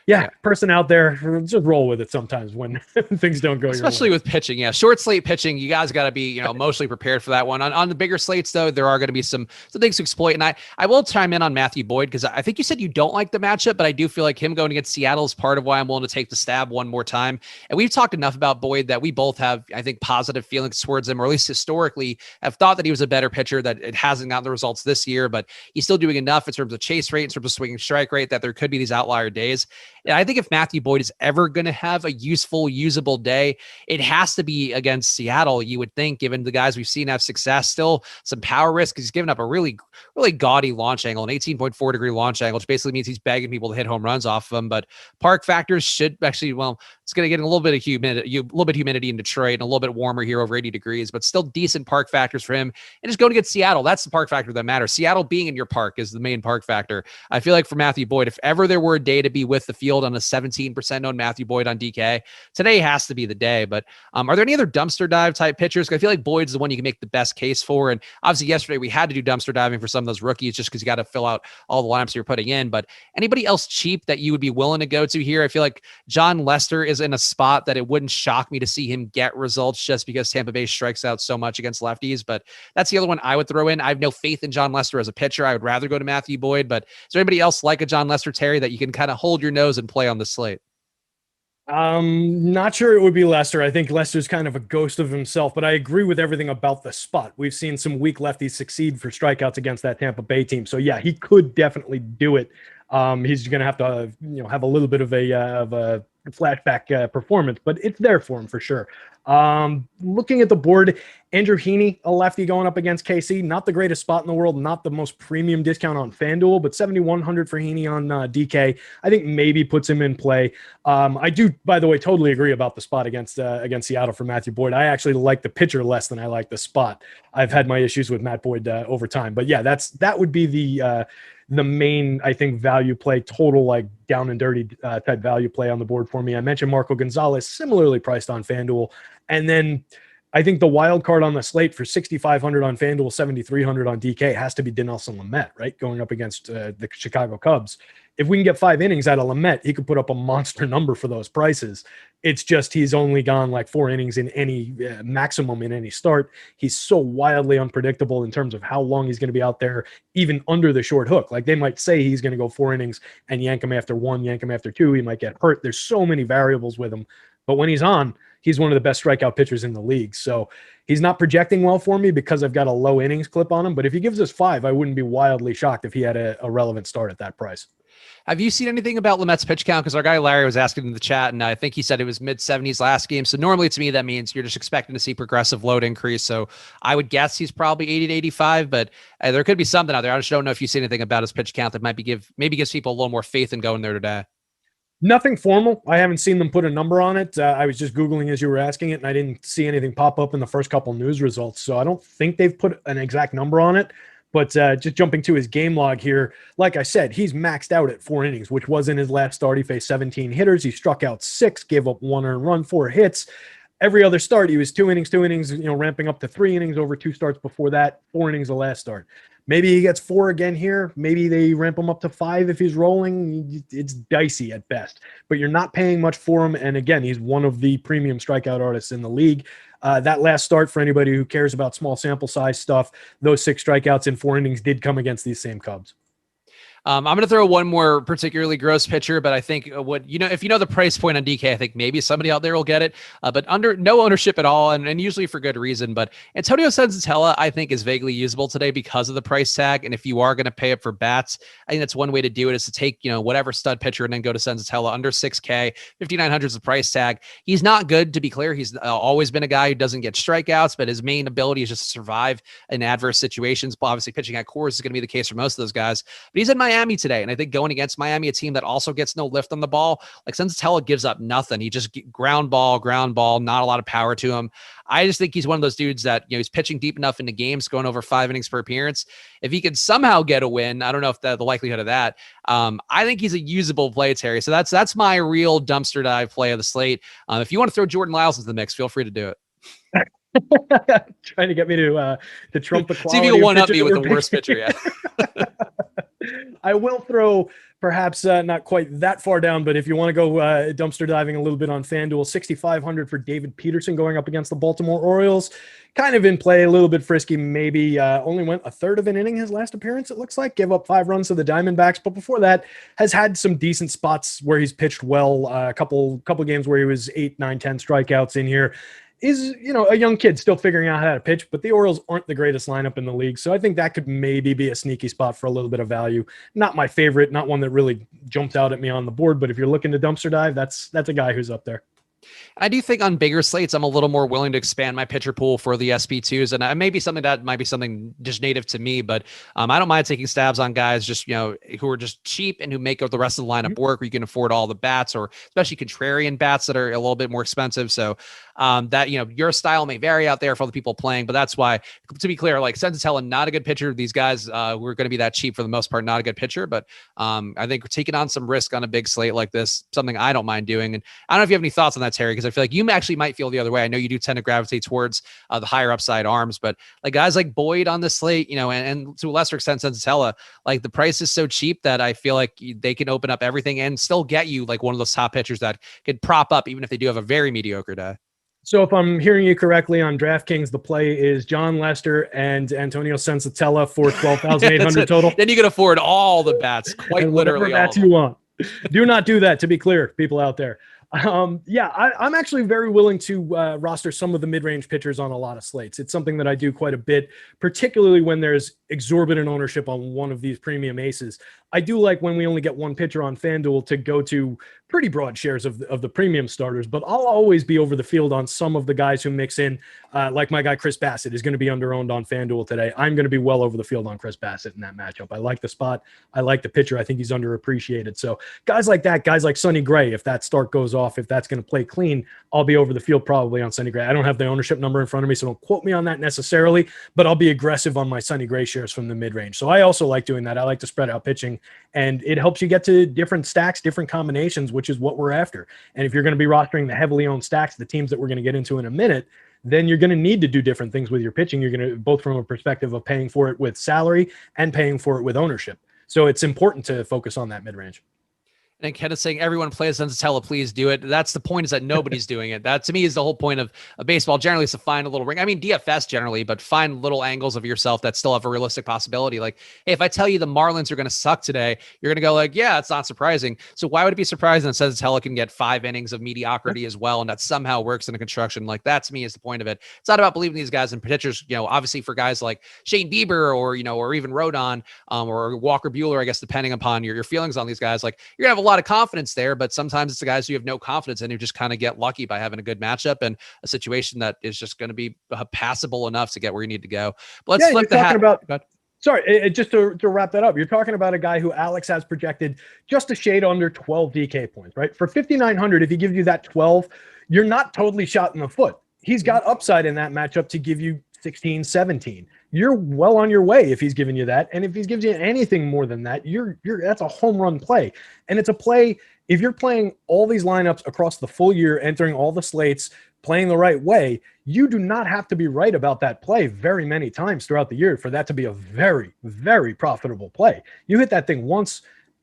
yeah, person out there, just roll with it sometimes when things don't go especially your way. with pitching. Yeah, short slate pitching, you guys got to be emotionally prepared for that one. On the bigger slates though, there are going to be some things to exploit, and I will chime in on Matthew Boyd because I think you said you don't like the matchup, but I do feel like him going against Seattle is part of why I'm willing to take the stab one more time. And we've talked enough about Boyd that we both have, I think, positive feelings towards him, or at least historically have thought that he was a better pitcher. That it hasn't gotten the results this year, but he's still doing enough in terms of chase rate, in terms of swinging strike rate, that there could be these outlier days. And I think if Matthew Boyd is ever going to have a usable day, it has to be against Seattle, you would think, given the guys we've seen have success. Still some power risk. He's given up a really gaudy launch angle, an 18.4 degree launch angle, which basically means he's begging people to hit home runs off of him. But park factors should actually, it's going to get a little bit of humidity in Detroit and a little bit warmer here, over 80 degrees, but still decent park factors for him. And just going to get Seattle. That's the park factor that matters. Seattle being in your park is the main park factor. I feel like for Matthew Boyd, if ever there were a day to be with the field on a 17% owned Matthew Boyd on DK, today has to be the day. But are there any other dumpster dive type pitchers? I feel like Boyd's the one you can make the best case for. And obviously yesterday we had to do dumpster diving for some of those rookies just because you got to fill out all the lineups you're putting in. But anybody else cheap that you would be willing to go to here? I feel like John Lester is in a spot that it wouldn't shock me to see him get results just because Tampa Bay strikes out so much against lefties. But that's the other one I would throw in. I have no faith in John Lester as a pitcher. I would rather go to Matthew Boyd. But is there anybody else like a John Lester, Terry, that you can kind of hold your nose and play on the slate? Not sure it would be Lester. I think Lester's kind of a ghost of himself, but I agree with everything about the spot. We've seen some weak lefties succeed for strikeouts against that Tampa Bay team. So yeah, he could definitely do it. He's going to have to, have a little bit of a flashback performance, but it's there for him for sure. Looking at the board, Andrew Heaney, a lefty going up against KC, not the greatest spot in the world, not the most premium discount on FanDuel, but 7,100 for Heaney on DK, I think maybe puts him in play. I do, by the way, totally agree about the spot against Seattle for Matthew Boyd. I actually like the pitcher less than I like the spot. I've had my issues with Matt Boyd over time, but yeah, that would be the main, I think, value play, total like down and dirty type value play on the board for me. I mentioned Marco Gonzalez, similarly priced on FanDuel. And then I think the wild card on the slate for 6,500 on FanDuel, 7,300 on DK has to be Dinelson Lamet, right? Going up against the Chicago Cubs. If we can get 5 innings out of Lamet, he could put up a monster number for those prices. It's just he's only gone like 4 innings in any maximum in any start. He's so wildly unpredictable in terms of how long he's going to be out there, even under the short hook. Like they might say he's going to go 4 innings and yank him after 1, yank him after 2. He might get hurt. There's so many variables with him. But when he's on, he's one of the best strikeout pitchers in the league. So he's not projecting well for me because I've got a low innings clip on him. But if he gives us 5, I wouldn't be wildly shocked if he had a relevant start at that price. Have you seen anything about Lamet's pitch count? Because our guy Larry was asking in the chat, and I think he said it was mid-70s last game. So normally to me, that means you're just expecting to see progressive load increase. So I would guess he's probably 80 to 85, but there could be something out there. I just don't know if you see anything about his pitch count that maybe gives people a little more faith in going there today. Nothing formal. I haven't seen them put a number on it. I was just Googling as you were asking it, and I didn't see anything pop up in the first couple news results. So I don't think they've put an exact number on it. But just jumping to his game log here, like I said, he's maxed out at 4 innings, which was in his last start. He faced 17 hitters. He struck out 6, gave up 1 earned run, 4 hits. Every other start, he was 2 innings, ramping up to 3 innings over 2 starts before that, 4 innings the last start. Maybe he gets 4 again here. Maybe they ramp him up to 5 if he's rolling. It's dicey at best, but you're not paying much for him. And again, he's one of the premium strikeout artists in the league. That last start, for anybody who cares about small sample size stuff, those 6 strikeouts in 4 innings did come against these same Cubs. I'm going to throw one more particularly gross pitcher, but I think if you know the price point on DK, I think maybe somebody out there will get it, but under no ownership at all, and usually for good reason. But Antonio Senzatella, I think, is vaguely usable today because of the price tag. And if you are going to pay up for bats, I think that's one way to do it, is to take whatever stud pitcher and then go to Senzatella under 6K, 5,900 is the price tag. He's not good, to be clear. He's always been a guy who doesn't get strikeouts, but his main ability is just to survive in adverse situations. But obviously, pitching at Coors is going to be the case for most of those guys. But he's in Miami today, and I think going against Miami, a team that also gets no lift on the ball, like Senzatella gives up nothing. He just ground ball, not a lot of power to him. I just think he's one of those dudes that he's pitching deep enough into games, going over 5 innings per appearance. If he could somehow get a win, I don't know if the likelihood of that. I think he's a usable play, Terry. So that's my real dumpster dive play of the slate. If you want to throw Jordan Lyles into the mix, feel free to do it. Trying to get me to trump the quality. See if you can one up me with the worst pitcher. Yeah. I will throw perhaps not quite that far down, but if you want to go dumpster diving a little bit on FanDuel, 6,500 for David Peterson going up against the Baltimore Orioles. Kind of in play, a little bit frisky, maybe only went a third of an inning his last appearance, it looks like. Gave up 5 runs to the Diamondbacks, but before that has had some decent spots where he's pitched well. A couple games where he was 8, 9, 10 strikeouts in here. Is, a young kid still figuring out how to pitch, but the Orioles aren't the greatest lineup in the league. So I think that could maybe be a sneaky spot for a little bit of value. Not my favorite, not one that really jumped out at me on the board, but if you're looking to dumpster dive, that's a guy who's up there. I do think on bigger slates, I'm a little more willing to expand my pitcher pool for the SP2s. And maybe something that might be something just native to me, but I don't mind taking stabs on guys just, who are just cheap and who make the rest of the lineup work, where you can afford all the bats, or especially contrarian bats that are a little bit more expensive. So that, your style may vary out there for the people playing, but that's why, to be clear, like Senzatella, not a good pitcher. These guys who are going to be that cheap for the most part, not a good pitcher, but I think taking on some risk on a big slate like this, something I don't mind doing. And I don't know if you have any thoughts on that, Terry, because I feel like you actually might feel the other way. I know you do tend to gravitate towards the higher upside arms, but like guys like Boyd on the slate, and to a lesser extent, Senzatella, like the price is so cheap that I feel like they can open up everything and still get you like one of those top pitchers that could prop up, even if they do have a very mediocre day. So if I'm hearing you correctly on DraftKings, the play is John Lester and Antonio Senzatella for 12,800 total. Then you can afford all the bats, quite and literally. Bats you want. Do not do that, to be clear, people out there. I'm actually very willing to roster some of the mid-range pitchers on a lot of slates. It's something that I do quite a bit, particularly when there's exorbitant ownership on one of these premium aces. I do like when we only get one pitcher on FanDuel to go to pretty broad shares of the premium starters, but I'll always be over the field on some of the guys who mix in, like my guy Chris Bassett is going to be under-owned on FanDuel today. I'm going to be well over the field on Chris Bassett in that matchup. I like the spot. I like the pitcher. I think he's underappreciated. So guys like that, guys like Sonny Gray, if that start goes off, if that's going to play clean, I'll be over the field probably on Sonny Gray. I don't have the ownership number in front of me, so don't quote me on that necessarily, but I'll be aggressive on my Sonny Gray shares from the mid-range. So I also like doing that. I like to spread out pitching, and it helps you get to different stacks, different combinations, which is what we're after. And if you're going to be rostering the heavily owned stacks, the teams that we're going to get into in a minute, then you're going to need to do different things with your pitching. You're going to, both from a perspective of paying for it with salary and paying for it with ownership. So it's important to focus on that mid-range. And Ken is saying everyone plays Senzatella, please do it. That's the point, is that nobody's doing it. That to me is the whole point of baseball generally, is to find a little ring. I mean, DFS generally, but find little angles of yourself that still have a realistic possibility. Like, hey, if I tell you the Marlins are going to suck today, you're going to go like, yeah, it's not surprising. So why would it be surprising that Senzatella can get 5 innings of mediocrity as well, and that somehow works in a construction? Like, that to me is the point of it. It's not about believing these guys and pitchers, obviously for guys like Shane Bieber or even Rodon or Walker Buehler, I guess, depending upon your feelings on these guys, like you're going to have a lot of confidence there, but sometimes it's the guys who have no confidence in, who just kind of get lucky by having a good matchup and a situation that is just going to be passable enough to get where you need to go. But let's flip the hat. Sorry, just to wrap that up, you're talking about a guy who Alex has projected just a shade under 12 DK points, right? For 5,900, if he gives you that 12, you're not totally shot in the foot. He's got upside in that matchup to give you 16, 17. You're well on your way if he's giving you that. And if he gives you anything more than that, that's a home run play. And it's a play, if you're playing all these lineups across the full year, entering all the slates, playing the right way, you do not have to be right about that play very many times throughout the year for that to be a very, very profitable play. You hit that thing once,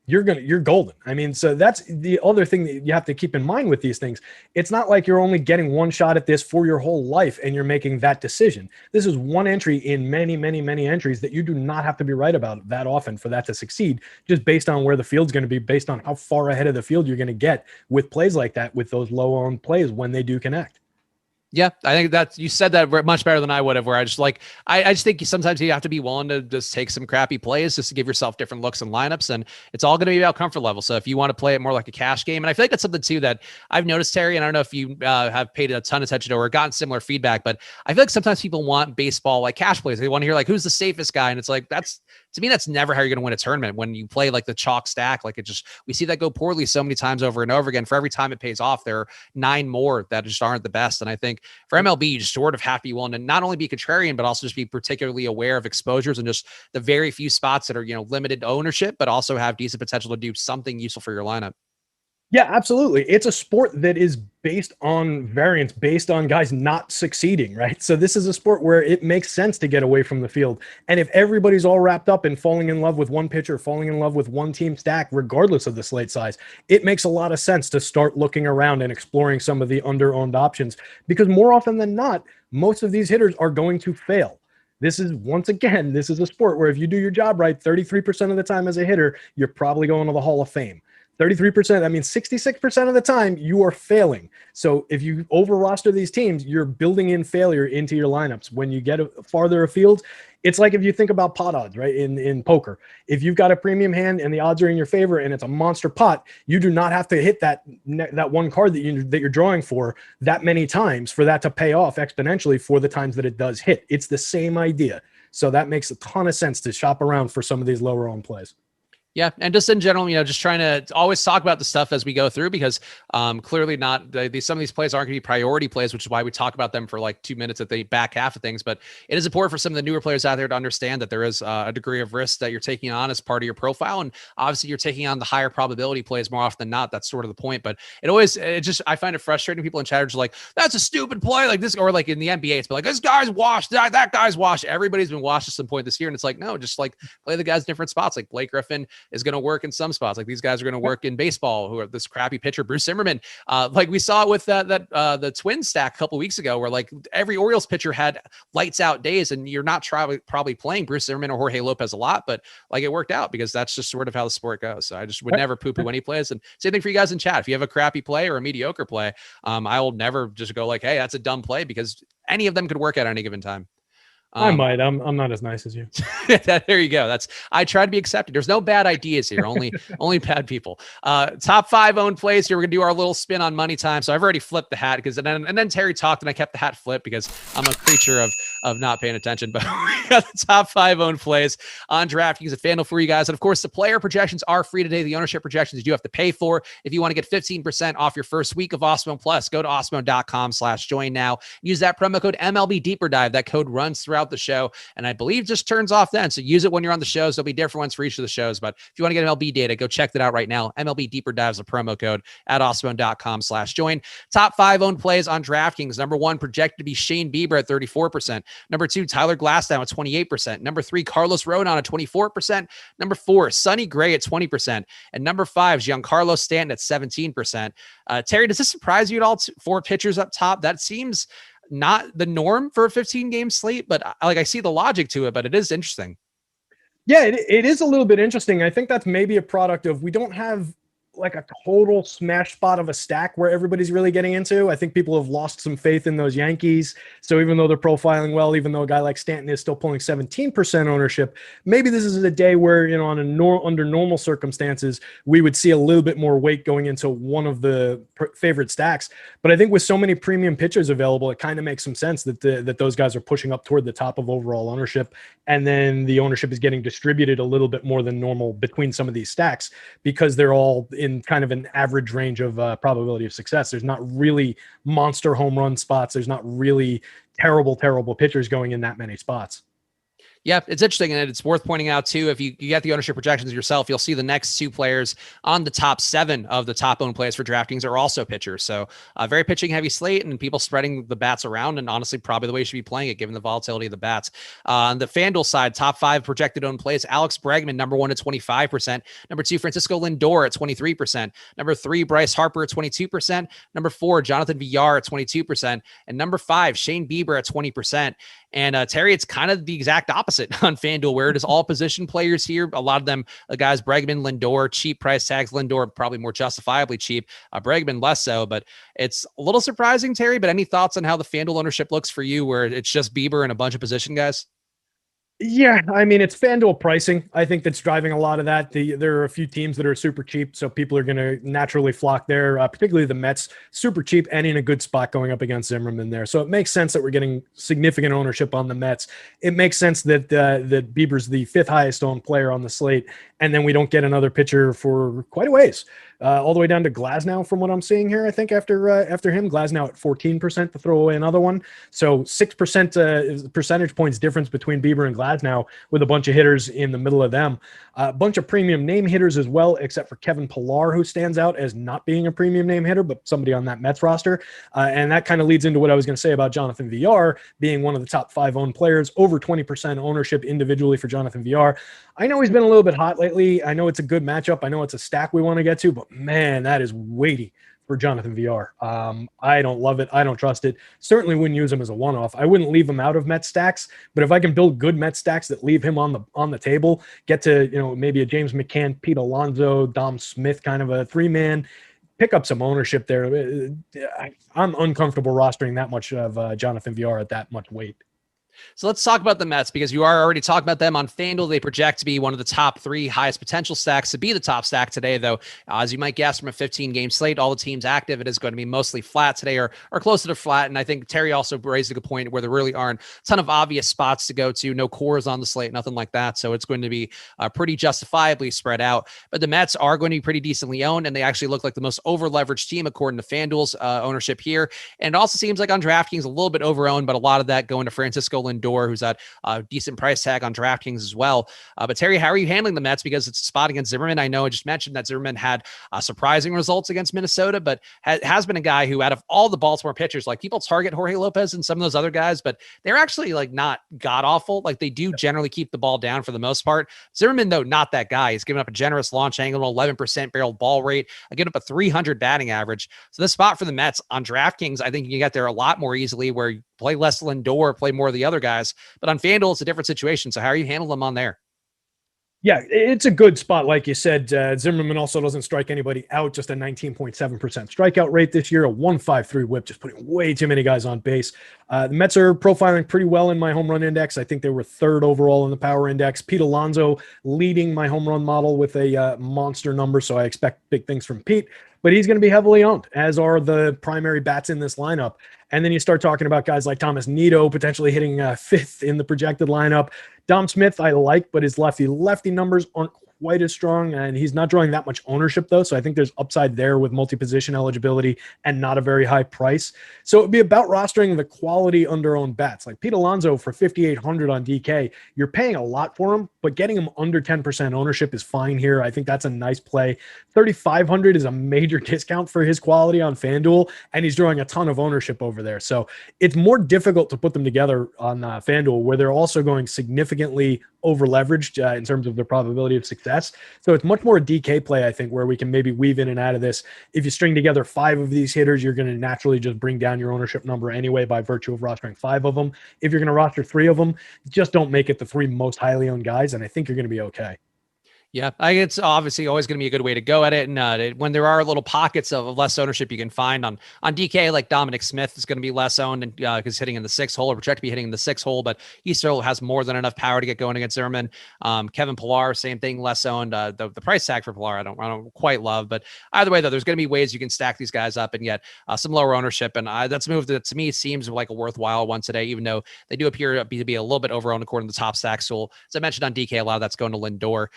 you're golden. I mean, so that's the other thing that you have to keep in mind with these things. It's not like you're only getting one shot at this for your whole life and you're making that decision. This is one entry in many, many, many entries that you do not have to be right about that often for that to succeed, just based on where the field's going to be, based on how far ahead of the field you're going to get with plays like that, with those low-owned plays when they do connect. Yeah, I think that you said that much better than I would have, where I just think sometimes you have to be willing to just take some crappy plays just to give yourself different looks and lineups. And it's all going to be about comfort level. So if you want to play it more like a cash game, and I feel like that's something too that I've noticed, Terry, and I don't know if you have paid a ton of attention to or gotten similar feedback, but I feel like sometimes people want baseball like cash plays. They want to hear like, who's the safest guy? And it's like, to me, that's never how you're going to win a tournament. When you play like the chalk stack, like we see that go poorly so many times over and over again. For every time it pays off, there are 9 more that just aren't the best. And I think for MLB, you just sort of have to be willing to not only be contrarian, but also just be particularly aware of exposures and just the very few spots that are, limited ownership, but also have decent potential to do something useful for your lineup. Yeah, absolutely. It's a sport that is based on variance, based on guys not succeeding, right? So this is a sport where it makes sense to get away from the field. And if everybody's all wrapped up in falling in love with one pitcher, falling in love with one team stack, regardless of the slate size, it makes a lot of sense to start looking around and exploring some of the under-owned options, because more often than not, most of these hitters are going to fail. This is, once again, this is a sport where if you do your job right, 33% of the time as a hitter, you're probably going to the Hall of Fame. 33%, that means 66% of the time you are failing. So if you over roster these teams, you're building in failure into your lineups. When you get farther afield, it's like if you think about pot odds, right? In poker, if you've got a premium hand and the odds are in your favor and it's a monster pot, you do not have to hit that one card that you're drawing for that many times for that to pay off exponentially for the times that it does hit. It's the same idea. So that makes a ton of sense to shop around for some of these lower owned plays. Yeah. And just in general, just trying to always talk about the stuff as we go through, because clearly not some of these plays aren't going to be priority plays, which is why we talk about them for like 2 minutes at the back half of things. But it is important for some of the newer players out there to understand that there is a degree of risk that you're taking on as part of your profile. And obviously you're taking on the higher probability plays more often than not. That's sort of the point. But I find it frustrating. People in chat are just like, that's a stupid play like this, or like in the NBA, it's been like, this guy's washed, that guy's washed. Everybody's been washed at some point this year. And it's like, no, just like play the guys in different spots. Like Blake Griffin is going to work in some spots. Like these guys are going to work in baseball, who are this crappy pitcher, Bruce Zimmerman. Like we saw with the Twins stack a couple of weeks ago, where like every Orioles pitcher had lights out days, and you're not probably playing Bruce Zimmerman or Jorge Lopez a lot, but like it worked out because that's just sort of how the sport goes. So I just would never poo-poo any plays. And same thing for you guys in chat. If you have a crappy play or a mediocre play, I will never just go like, hey, that's a dumb play, because any of them could work at any given time. I might. I'm not as nice as you. There you go. I try to be accepted. There's no bad ideas here. Only bad people. Top 5 owned plays here. We're gonna do our little spin on money time. So I've already flipped the hat and then Terry talked and I kept the hat flipped because I'm a creature of not paying attention. But we got the top 5 owned plays on DraftKings and FanDuel for you guys. And of course, the player projections are free today. The ownership projections you do have to pay for. If you want to get 15% off your first week of Awesemo Plus, go to awesemo.com/join now. Use that promo code MLB Deeper Dive. That code runs throughout the show, and I believe just turns off then. So use it when you're on the shows. There'll be different ones for each of the shows. But if you want to get MLB data, go check that out right now. MLB Deeper Dive is a promo code at awesemo.com/join. Top 5 owned plays on DraftKings. Number 1 projected to be Shane Bieber at 34%. Number 2, Tyler Glasnow at 28%. Number 3, Carlos Rodon at 24%. Number 4, Sonny Gray at 20%. And number 5, Giancarlo Stanton at 17%. Terry, does this surprise you at all? 4 pitchers up top? That seems not the norm for a 15-game slate, but I see the logic to it, but it is interesting. Yeah, it is a little bit interesting. I think that's maybe a product of, we don't have like a total smash spot of a stack where everybody's really getting into. I think people have lost some faith in those Yankees. So even though they're profiling well, even though a guy like Stanton is still pulling 17% ownership, maybe this is a day where, under normal circumstances, we would see a little bit more weight going into one of the favorite stacks. But I think with so many premium pitchers available, it kind of makes some sense that those guys are pushing up toward the top of overall ownership. And then the ownership is getting distributed a little bit more than normal between some of these stacks, because they're all in kind of an average range of probability of success. There's not really monster home run spots. There's not really terrible pitchers going in that many spots. Yeah, it's interesting, and it's worth pointing out too, if you get the ownership projections yourself, you'll see the next 2 players on the top 7 of the top owned players for DraftKings are also pitchers. So very pitching heavy slate, and people spreading the bats around, and honestly probably the way you should be playing it given the volatility of the bats. On the FanDuel side, top 5 projected owned plays: Alex Bregman, number 1 at 25%. Number 2, Francisco Lindor at 23%. Number 3, Bryce Harper at 22%. Number 4, Jonathan Villar at 22%. And number 5, Shane Bieber at 20%. And Terry, it's kind of the exact opposite on FanDuel, where it is all position players here. A lot of them, the guys, Bregman, Lindor, cheap price tags. Lindor probably more justifiably cheap. Bregman less so, but it's a little surprising, Terry. But any thoughts on how the FanDuel ownership looks for you, where it's just Bieber and a bunch of position guys? Yeah, I mean, it's FanDuel pricing. I think that's driving a lot of that. There are a few teams that are super cheap, so people are going to naturally flock there, particularly the Mets, super cheap and in a good spot going up against Zimmerman there. So it makes sense that we're getting significant ownership on the Mets. It makes sense that that Bieber's the 5th highest owned player on the slate, and then we don't get another pitcher for quite a ways. all the way down to Glasnow from what I'm seeing here. I think after him, Glasnow at 14% to throw away another one. So 6% percentage points difference between Bieber and Glasnow with a bunch of hitters in the middle of them. A bunch of premium name hitters as well, except for Kevin Pillar, who stands out as not being a premium name hitter, but somebody on that Mets roster. And that kind of leads into what I was going to say about Jonathan Villar being one of the top 5 owned players, over 20% ownership individually for Jonathan Villar. I know he's been a little bit hot lately. I know it's a good matchup. I know it's a stack we want to get to, but man, that is weighty for Jonathan Villar. I don't love it. I don't trust it. Certainly wouldn't use him as a one-off. I wouldn't leave him out of Met stacks, but if I can build good Met stacks that leave him on the table, get to, maybe a James McCann, Pete Alonso, Dom Smith kind of a 3-man, pick up some ownership there. I'm uncomfortable rostering that much of Jonathan Villar at that much weight. So let's talk about the Mets, because you are already talking about them on FanDuel. They project to be one of the top 3 highest potential stacks to be the top stack today, though. As you might guess from a 15-game slate, all the teams active, it is going to be mostly flat today or closer to flat. And I think Terry also raised a good point where there really aren't a ton of obvious spots to go to. No cores on the slate, nothing like that. So it's going to be pretty justifiably spread out. But the Mets are going to be pretty decently owned, and they actually look like the most over-leveraged team according to FanDuel's ownership here. And it also seems like on DraftKings a little bit over-owned, but a lot of that going to Francisco Lindor, who's at a decent price tag on DraftKings as well. But Terry, how are you handling the Mets? Because it's a spot against Zimmerman. I know I just mentioned that Zimmerman had surprising results against Minnesota, but has been a guy who, out of all the Baltimore pitchers, like people target Jorge Lopez and some of those other guys, but they're actually like not god awful. Like they do generally keep the ball down for the most part. Zimmerman, though, not that guy. He's given up a generous launch angle, 11% barrel ball rate, giving up a 300 batting average. So this spot for the Mets on DraftKings, I think you can get there a lot more easily, where you play less Lindor, play more of the other guys. But on FanDuel, it's a different situation. So how are you handling them on there? Yeah, it's a good spot. Like you said, Zimmerman also doesn't strike anybody out, just a 19.7% strikeout rate this year, a 1.53 whip, just putting way too many guys on base. The Mets are profiling pretty well in my home run index. I think they were 3rd overall in the power index. Pete Alonso leading my home run model with a monster number, so I expect big things from Pete. But he's going to be heavily owned, as are the primary bats in this lineup. And then you start talking about guys like Thomas Nido potentially hitting 5th in the projected lineup. Dom Smith I like, but his lefty numbers aren't quite as strong, and he's not drawing that much ownership though. So I think there's upside there with multi-position eligibility and not a very high price. So it'd be about rostering the quality under-owned bats. Like Pete Alonso for 5,800 on DK, you're paying a lot for him, but getting him under 10% ownership is fine here. I think that's a nice play. 3,500 is a major discount for his quality on FanDuel, and he's drawing a ton of ownership over there. So it's more difficult to put them together on FanDuel, where they're also going significantly over leveraged in terms of their probability of success. So it's much more a DK play, I think, where we can maybe weave in and out of this. If you string together 5 of these hitters, you're going to naturally just bring down your ownership number anyway by virtue of rostering 5 of them. If you're going to roster 3 of them, just don't make it the 3 most highly owned guys, and I think you're going to be okay. Yeah, it's obviously always going to be a good way to go at it. And when there are little pockets of less ownership you can find on DK, like Dominic Smith is going to be less owned and because hitting in the 6th hole, or projected to be hitting in the 6th hole, but he still has more than enough power to get going against Zimmerman. Kevin Pillar, same thing, less owned. The price tag for Pillar, I don't quite love, but either way though, there's going to be ways you can stack these guys up and get some lower ownership. And that's a move that to me seems like a worthwhile one today, even though they do appear to be a little bit over owned according to the top stack. So as I mentioned on DK, a lot of that's going to Lindor.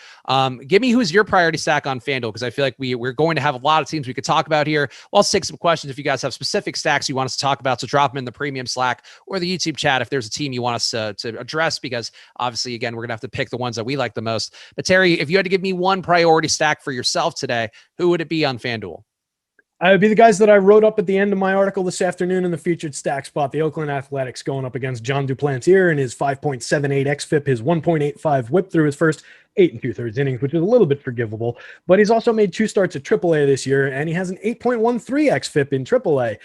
Give me who's your priority stack on FanDuel, because I feel like we're going to have a lot of teams we could talk about here. We'll also take some questions if you guys have specific stacks you want us to talk about, so drop them in the premium Slack or the YouTube chat if there's a team you want us to address, because obviously, again, we're going to have to pick the ones that we like the most. But Terry, if you had to give me one priority stack for yourself today, who would it be on FanDuel? I would be the guys that I wrote up at the end of my article this afternoon in the featured stack spot. The Oakland Athletics going up against John Duplantier and his 5.78 xFIP, his 1.85 whip through his first 8 2/3 innings, which is a little bit forgivable. But he's also made 2 starts at AAA this year, and he has an 8.13 xFIP in AAA.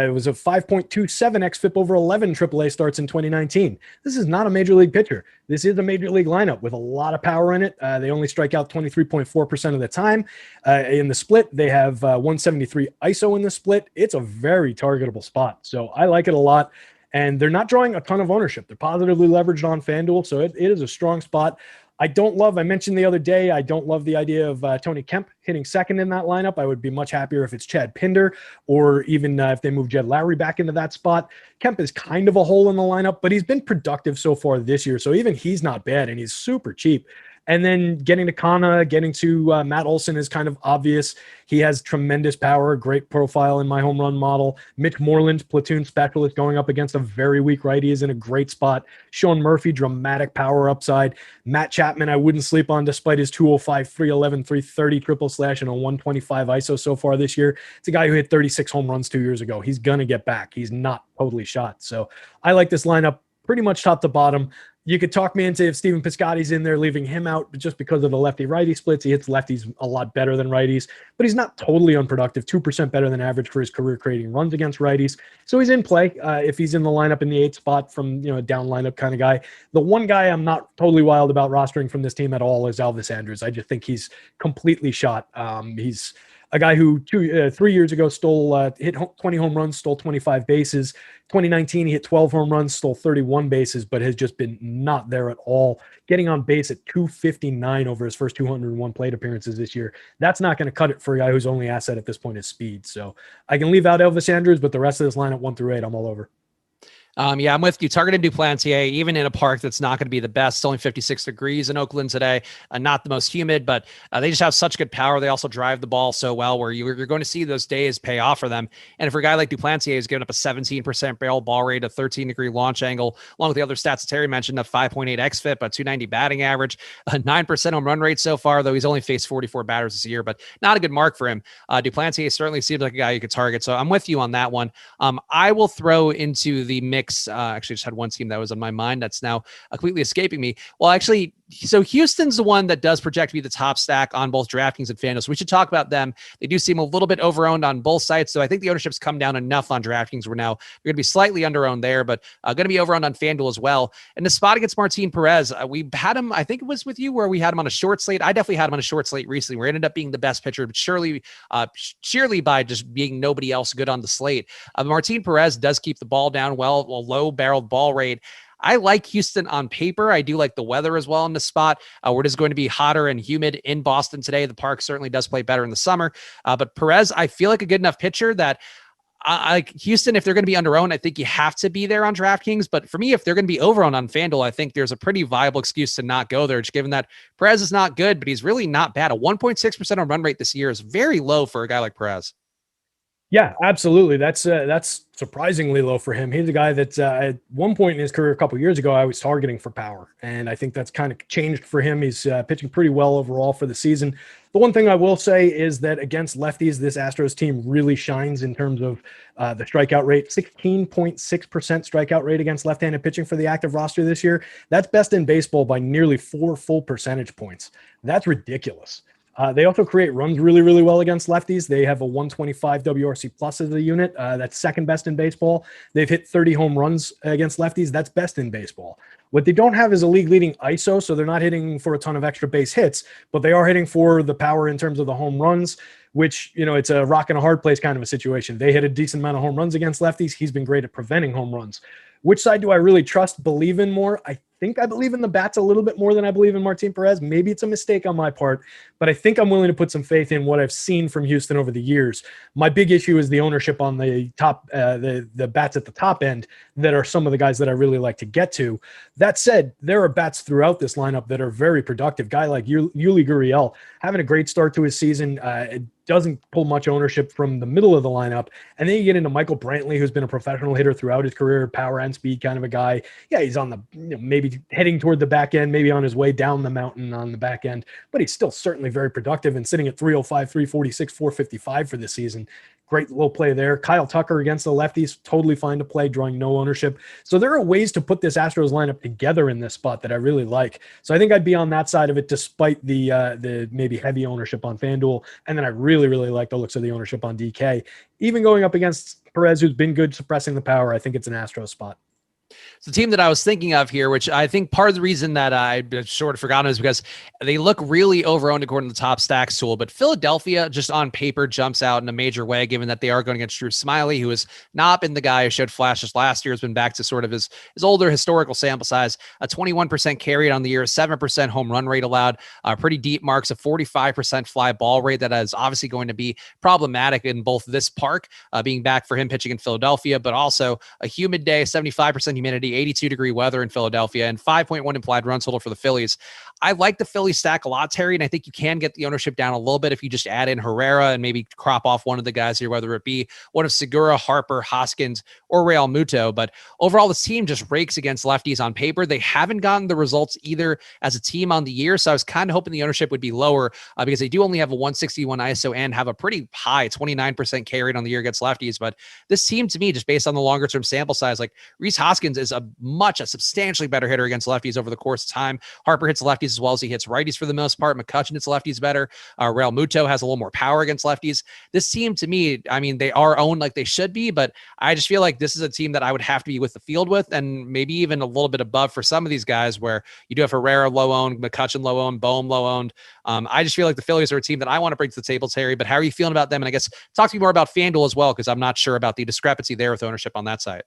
It was a 5.27 xFIP over 11 AAA starts in 2019. This is not a major league pitcher. This is a major league lineup with a lot of power in it. They only strike out 23.4% of the time. In the split, they have 173 ISO in the split. It's a very targetable spot. So I like it a lot. And they're not drawing a ton of ownership. They're positively leveraged on FanDuel, so it is a strong spot. I mentioned the other day, I don't love the idea of Tony Kemp hitting second in that lineup. I would be much happier if it's Chad Pinder, or even if they move Jed Lowry back into that spot. Kemp is kind of a hole in the lineup, but he's been productive so far this year. So even he's not bad, and he's super cheap. And then getting to Kana, getting to Matt Olson is kind of obvious. He has tremendous power, great profile in my home run model. Mitch Moreland, platoon specialist, going up against a very weak righty, is in a great spot. Sean Murphy, dramatic power upside. Matt Chapman, I wouldn't sleep on despite his 205, 311, 330 triple slash and a 125 ISO so far this year. It's a guy who hit 36 home runs 2 years ago. He's going to get back. He's not totally shot. So I like this lineup pretty much top to bottom. You could talk me into if Steven Piscotty's in there, leaving him out just because of the lefty-righty splits. He hits lefties a lot better than righties, but he's not totally unproductive, 2% better than average for his career creating runs against righties. So he's in play if he's in the lineup in the 8th spot from, a down lineup kind of guy. The one guy I'm not totally wild about rostering from this team at all is Alvis Andrews. I just think he's completely shot. He's a guy who 3 years ago hit 20 home runs, stole 25 bases. 2019, he hit 12 home runs, stole 31 bases, but has just been not there at all. Getting on base at 259 over his first 201 plate appearances this year. That's not going to cut it for a guy whose only asset at this point is speed. So I can leave out Elvis Andrews, but the rest of this lineup 1 through 8, I'm all over. Yeah, I'm with you. Targeting Duplantier, even in a park that's not going to be the best. It's only 56 degrees in Oakland today. Not the most humid, but they just have such good power. They also drive the ball so well where you're going to see those days pay off for them. And for a guy like Duplantier who's given up a 17% barrel ball rate, a 13-degree launch angle, along with the other stats that Terry mentioned, a 5.8 xFIP, a 290 batting average, a 9% home run rate so far, though he's only faced 44 batters this year, but not a good mark for him. Duplantier certainly seems like a guy you could target. So I'm with you on that one. I will throw into the mix. Actually, just had one team that was on my mind that's now completely escaping me. Well, actually, so Houston's the one that does project to be the top stack on both DraftKings and FanDuel. So we should talk about them. They do seem a little bit overowned on both sites. So I think the ownership's come down enough on DraftKings where now you're going to be slightly underowned there, but going to be overowned on FanDuel as well. And the spot against Martine Perez, we had him, I think it was with you where we had him on a short slate. I definitely had him on a short slate recently where he ended up being the best pitcher, but surely by just being nobody else good on the slate. Martine Perez does keep the ball down well, a low barreled ball rate. I like Houston on paper. I do like the weather as well in the spot where it is going to be hotter and humid in Boston today. The park certainly does play better in the summer. But Perez, I feel like a good enough pitcher that I like Houston. If they're going to be underowned, I think you have to be there on DraftKings. But for me, if they're going to be overowned on FanDuel, I think there's a pretty viable excuse to not go there, just given that Perez is not good, but he's really not bad. A 1.6% on run rate this year is very low for a guy like Perez. Yeah, absolutely. That's surprisingly low for him. He's a guy that at one point in his career a couple of years ago, I was targeting for power. And I think that's kind of changed for him. He's pitching pretty well overall for the season. The one thing I will say is that against lefties, this Astros team really shines in terms of the strikeout rate. 16.6% strikeout rate against left-handed pitching for the active roster this year. That's best in baseball by nearly 4 full percentage points. That's ridiculous. They also create runs really, really well against lefties. They have a 125 WRC plus as a unit. That's second best in baseball. They've hit 30 home runs against lefties. That's best in baseball. What they don't have is a league-leading ISO, so they're not hitting for a ton of extra base hits, but they are hitting for the power in terms of the home runs, which, it's a rock and a hard place kind of a situation. They hit a decent amount of home runs against lefties. He's been great at preventing home runs. Which side do I really believe in more? I think I believe in the bats a little bit more than I believe in Martine Perez. Maybe it's a mistake on my part, but I think I'm willing to put some faith in what I've seen from Houston over the years. My big issue is the ownership on the top, the bats at the top end that are some of the guys that I really like to get to. That said, there are bats throughout this lineup that are very productive. Guy like Yuli Gurriel having a great start to his season. It doesn't pull much ownership from the middle of the lineup. And then you get into Michael Brantley, who's been a professional hitter throughout his career, power and speed kind of a guy. Yeah, he's on the maybe heading toward the back end, maybe on his way down the mountain on the back end, but he's still certainly very productive and sitting at 305, 346, 455 for this season. Great little play there. Kyle Tucker against the lefties, totally fine to play, drawing no ownership. So there are ways to put this Astros lineup together in this spot that I really like. So I think I'd be on that side of it, despite the maybe heavy ownership on FanDuel. And then I really, really like the looks of the ownership on DK. Even going up against Perez, who's been good suppressing the power, I think it's an Astros spot. So the team that I was thinking of here, which I think part of the reason that I sort of forgotten is because they look really overowned according to the top stacks tool, but Philadelphia just on paper jumps out in a major way, given that they are going against Drew Smyly, who has not been the guy who showed flashes last year, has been back to sort of his older historical sample size, a 21% carry on the year, 7% home run rate allowed, pretty deep marks, a 45% fly ball rate that is obviously going to be problematic in both this park, being back for him pitching in Philadelphia, but also a humid day, 75% humidity, 82-degree weather in Philadelphia, and 5.1 implied run total for the Phillies. I like the Phillies stack a lot, Terry, and I think you can get the ownership down a little bit if you just add in Herrera and maybe crop off one of the guys here, whether it be one of Segura, Harper, Hoskins, or Real Muto. But overall, this team just rakes against lefties on paper. They haven't gotten the results either as a team on the year, so I was kind of hoping the ownership would be lower because they do only have a 161 ISO and have a pretty high 29% K rate on the year against lefties. But this team, to me, just based on the longer term sample size, like Rhys Hoskins is a substantially better hitter against lefties over the course of time. Harper hits lefties as well as he hits righties for the most part. McCutchen hits lefties better. Real Muto has a little more power against lefties. This team, to me, I mean, they are owned like they should be, but I just feel like this is a team that I would have to be with the field with, and maybe even a little bit above for some of these guys where you do have Herrera low owned, McCutchen low owned, Bohm low owned. I just feel like the Phillies are a team that I want to bring to the table, Terry, but how are you feeling about them? And I guess talk to me more about FanDuel as well, because I'm not sure about the discrepancy there with ownership on that side.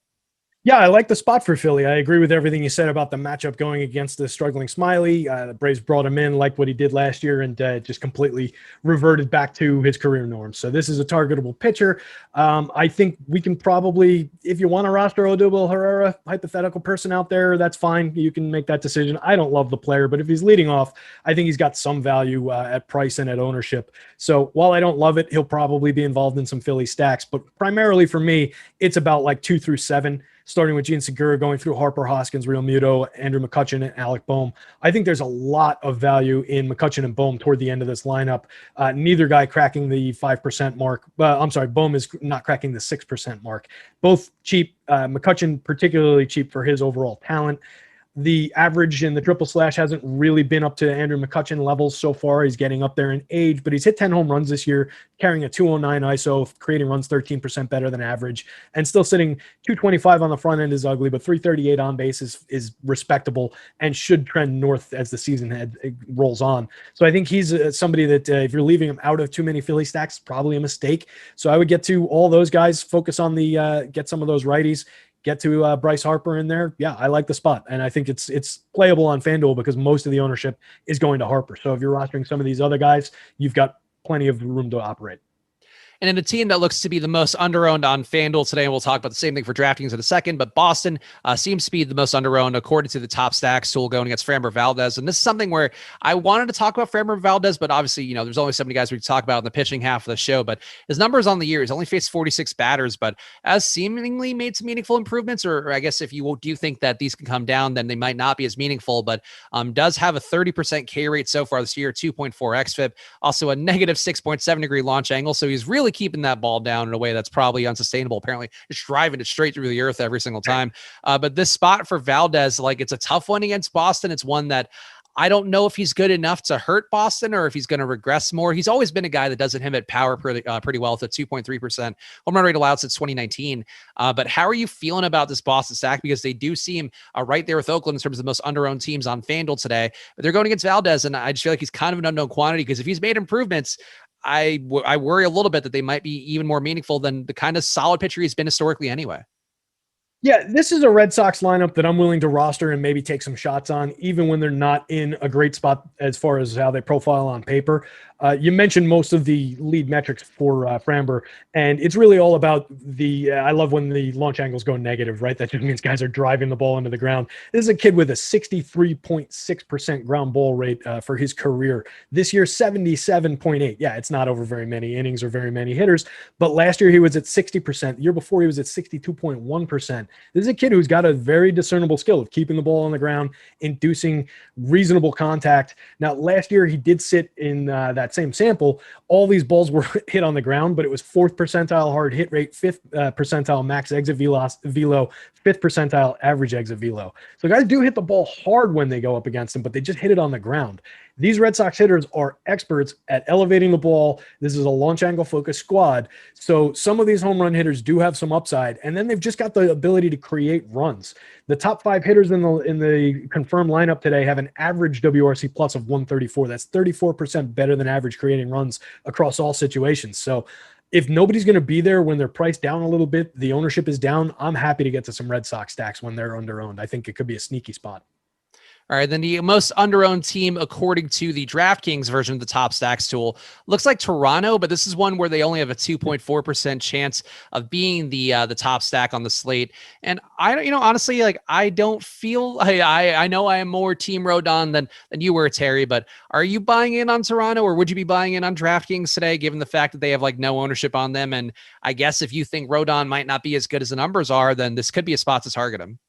Yeah, I like the spot for Philly. I agree with everything you said about the matchup going against the struggling Smiley. The Braves brought him in, like what he did last year, and just completely reverted back to his career norms. So this is a targetable pitcher. I think we can probably, if you want to roster Odubel Herrera, hypothetical person out there, that's fine. You can make that decision. I don't love the player, but if he's leading off, I think he's got some value at price and at ownership. So while I don't love it, he'll probably be involved in some Philly stacks. But primarily for me, it's about like 2 through 7. Starting with Gene Segura, going through Harper, Hoskins, Real Muto, Andrew McCutchen, and Alec Bohm. I think there's a lot of value in McCutchen and Bohm toward the end of this lineup. Neither guy cracking the 5% mark. I'm sorry, Bohm is not cracking the 6% mark. Both cheap. McCutchen particularly cheap for his overall talent. The average in the triple slash hasn't really been up to Andrew McCutchen levels so far. He's getting up there in age, but he's hit 10 home runs this year, carrying a 209 ISO, creating runs 13% better than average, and still sitting 225 on the front end is ugly, but 338 on base is respectable and should trend north as the season rolls on. So I think he's somebody that if you're leaving him out of too many Philly stacks, probably a mistake. So I would get to all those guys, focus on the get some of those righties. Get to Bryce Harper in there. Yeah, I like the spot. And I think it's playable on FanDuel because most of the ownership is going to Harper. So if you're rostering some of these other guys, you've got plenty of room to operate. And in a team that looks to be the most underowned on FanDuel today, and we'll talk about the same thing for DraftKings in a second, but Boston seems to be the most underowned according to the top stacks tool going against Framber Valdez. And this is something where I wanted to talk about Framber Valdez, but obviously, you know, there's only so many guys we can talk about in the pitching half of the show, but his numbers on the year, he's only faced 46 batters, but has seemingly made some meaningful improvements, or I guess if you do think that these can come down, then they might not be as meaningful, but does have a 30% K rate so far this year, 2.4 xFIP, also a negative 6.7 degree launch angle. So he's really keeping that ball down in a way that's probably unsustainable. Apparently just driving it straight through the earth every single time. But this spot for Valdez, like it's a tough one against Boston. It's one that I don't know if he's good enough to hurt Boston or if he's going to regress more. He's always been a guy that doesn't hit power pretty well with a 2.3% home run rate allowed since 2019. But how are you feeling about this Boston stack? Because they do seem right there with Oakland in terms of the most underowned teams on FanDuel today. But they're going against Valdez, and I just feel like he's kind of an unknown quantity because if he's made improvements, I worry a little bit that they might be even more meaningful than the kind of solid pitcher he's been historically anyway. Yeah, this is a Red Sox lineup that I'm willing to roster and maybe take some shots on, even when they're not in a great spot as far as how they profile on paper. You mentioned most of the lead metrics for Framber, and it's really all about the I love when the launch angles go negative, right? That just means guys are driving the ball into the ground. This is a kid with a 63.6% ground ball rate for his career. This year, 77.8. Yeah, it's not over very many innings or very many hitters, but last year he was at 60%. The year before he was at 62.1%. This is a kid who's got a very discernible skill of keeping the ball on the ground, inducing reasonable contact. Now, last year he did sit in that same sample. All these balls were hit on the ground, but it was 4th percentile hard hit rate, 5th percentile max exit velo, 5th percentile average exit velo. So guys do hit the ball hard when they go up against him, but they just hit it on the ground. These Red Sox hitters are experts at elevating the ball. This is a launch angle focused squad. So some of these home run hitters do have some upside, and then they've just got the ability to create runs. The top 5 hitters in the confirmed lineup today have an average WRC plus of 134. That's 34% better than average creating runs across all situations. So if nobody's going to be there when they're priced down a little bit, the ownership is down, I'm happy to get to some Red Sox stacks when they're underowned. I think it could be a sneaky spot. All right, then the most under-owned team, according to the DraftKings version of the Top Stacks tool, looks like Toronto, but this is one where they only have a 2.4% chance of being the top stack on the slate. And I don't, honestly, like I don't feel I know I am more Team Rodon than you were, Terry. But are you buying in on Toronto, or would you be buying in on DraftKings today, given the fact that they have like no ownership on them? And I guess if you think Rodon might not be as good as the numbers are, then this could be a spot to target him.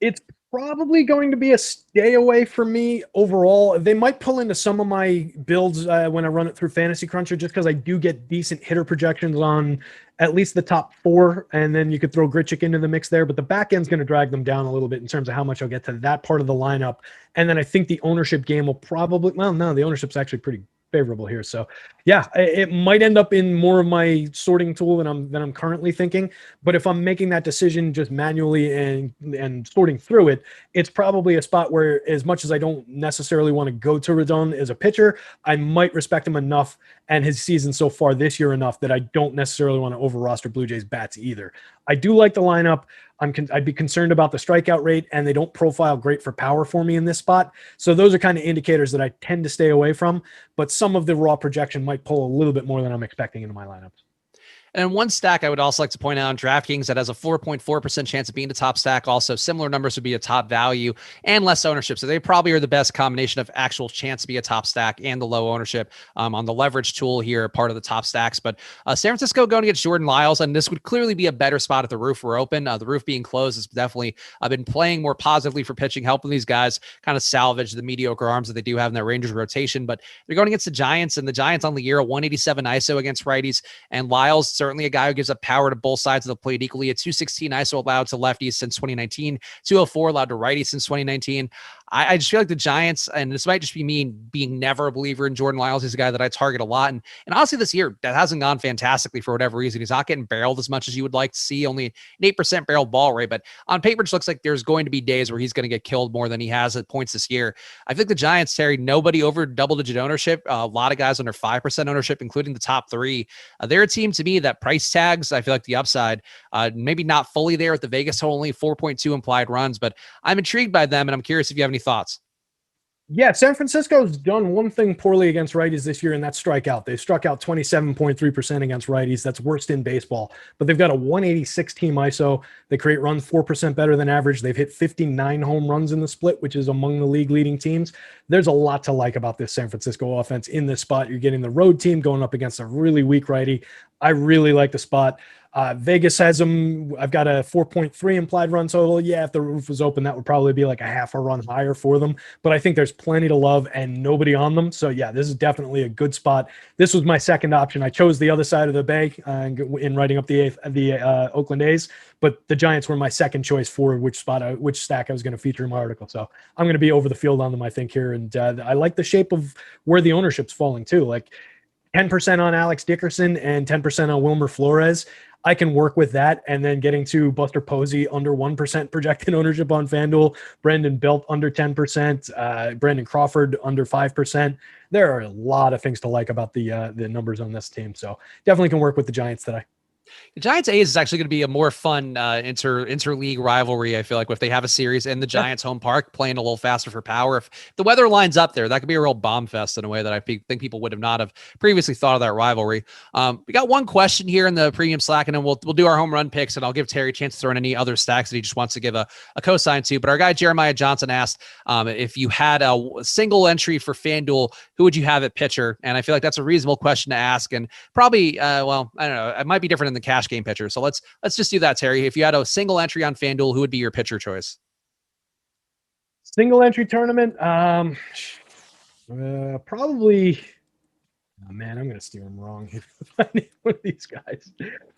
It's probably going to be a stay away for me overall. They might pull into some of my builds when I run it through Fantasy Cruncher, just because I do get decent hitter projections on at least the top 4, and then you could throw Grichuk into the mix there. But the back end's going to drag them down a little bit in terms of how much I'll get to that part of the lineup. And then I think the ownership game will probably, well, no, the ownership's actually pretty favorable here. So yeah, it might end up in more of my sorting tool than I'm currently thinking. But if I'm making that decision just manually and sorting through it, it's probably a spot where, as much as I don't necessarily want to go to Rodon as a pitcher, I might respect him enough and his season so far this year enough that I don't necessarily want to over roster Blue Jays bats either. I do like the lineup. I'd be concerned about the strikeout rate, and they don't profile great for power for me in this spot. So those are kind of indicators that I tend to stay away from, but some of the raw projection might pull a little bit more than I'm expecting into my lineups. And one stack I would also like to point out on DraftKings that has a 4.4% chance of being a top stack. Also, similar numbers would be a top value and less ownership. So they probably are the best combination of actual chance to be a top stack and the low ownership on the leverage tool here, part of the top stacks. But San Francisco going against Jordan Lyles, and this would clearly be a better spot if the roof were open. The roof being closed has definitely been playing more positively for pitching, helping these guys kind of salvage the mediocre arms that they do have in their Rangers rotation. But they're going against the Giants, and the Giants on the year, a 187 ISO against righties, and Lyles certainly a guy who gives up power to both sides of the plate equally. A 216 ISO allowed to lefties since 2019, 204 allowed to righties since 2019. I just feel like the Giants, and this might just be me being never a believer in Jordan Lyles. He's a guy that I target a lot. And honestly, this year, that hasn't gone fantastically for whatever reason. He's not getting barreled as much as you would like to see, only an 8% barreled ball rate. But on paper, it just looks like there's going to be days where he's going to get killed more than he has at points this year. I think the Giants, Terry, nobody over double-digit ownership. A lot of guys under 5% ownership, including the top 3. They're a team to me that price tags, I feel like the upside, maybe not fully there at the Vegas total, only 4.2 implied runs. But I'm intrigued by them, and I'm curious if you have any thoughts. Yeah, San Francisco's done one thing poorly against righties this year, and that's strike out. They've struck out 27.3% against righties. That's worst in baseball. But they've got a 186 team ISO. They create runs 4% better than average. They've hit 59 home runs in the split, which is among the league leading teams. There's a lot to like about this San Francisco offense in this spot. You're getting the road team going up against a really weak righty. I really like the spot. Vegas has them. I've got a 4.3 implied run total. Yeah, if the roof was open, that would probably be like a half a run higher for them. But I think there's plenty to love and nobody on them. So yeah, this is definitely a good spot. This was my second option. I chose the other side of the bank in writing up the Oakland A's, but the Giants were my second choice for which stack I was going to feature in my article. So I'm going to be over the field on them, I think, here. And I like the shape of where the ownership's falling too. Like 10% on Alex Dickerson and 10% on Wilmer Flores. I can work with that. And then getting to Buster Posey under 1% projected ownership on FanDuel, Brandon Belt under 10%, Brandon Crawford under 5%. There are a lot of things to like about the numbers on this team. So definitely can work with the Giants today. The Giants A's is actually going to be a more fun interleague rivalry. I feel like if they have a series in the Giants home park, playing a little faster for power, if the weather lines up there, that could be a real bomb fest in a way that I think people would have not have previously thought of that rivalry. We got one question here in the premium Slack, and then we'll do our home run picks, and I'll give Terry a chance to throw in any other stacks that he just wants to give a cosign to. But our guy Jeremiah Johnson asked if you had a single entry for FanDuel, who would you have at pitcher? And I feel like that's a reasonable question to ask, and probably I don't know, it might be different in the cash game pitcher. So let's just do that, Terry. If you had a single entry on FanDuel, who would be your pitcher choice? Single entry tournament, probably. Oh man, I'm gonna steer him wrong if I need one of these guys.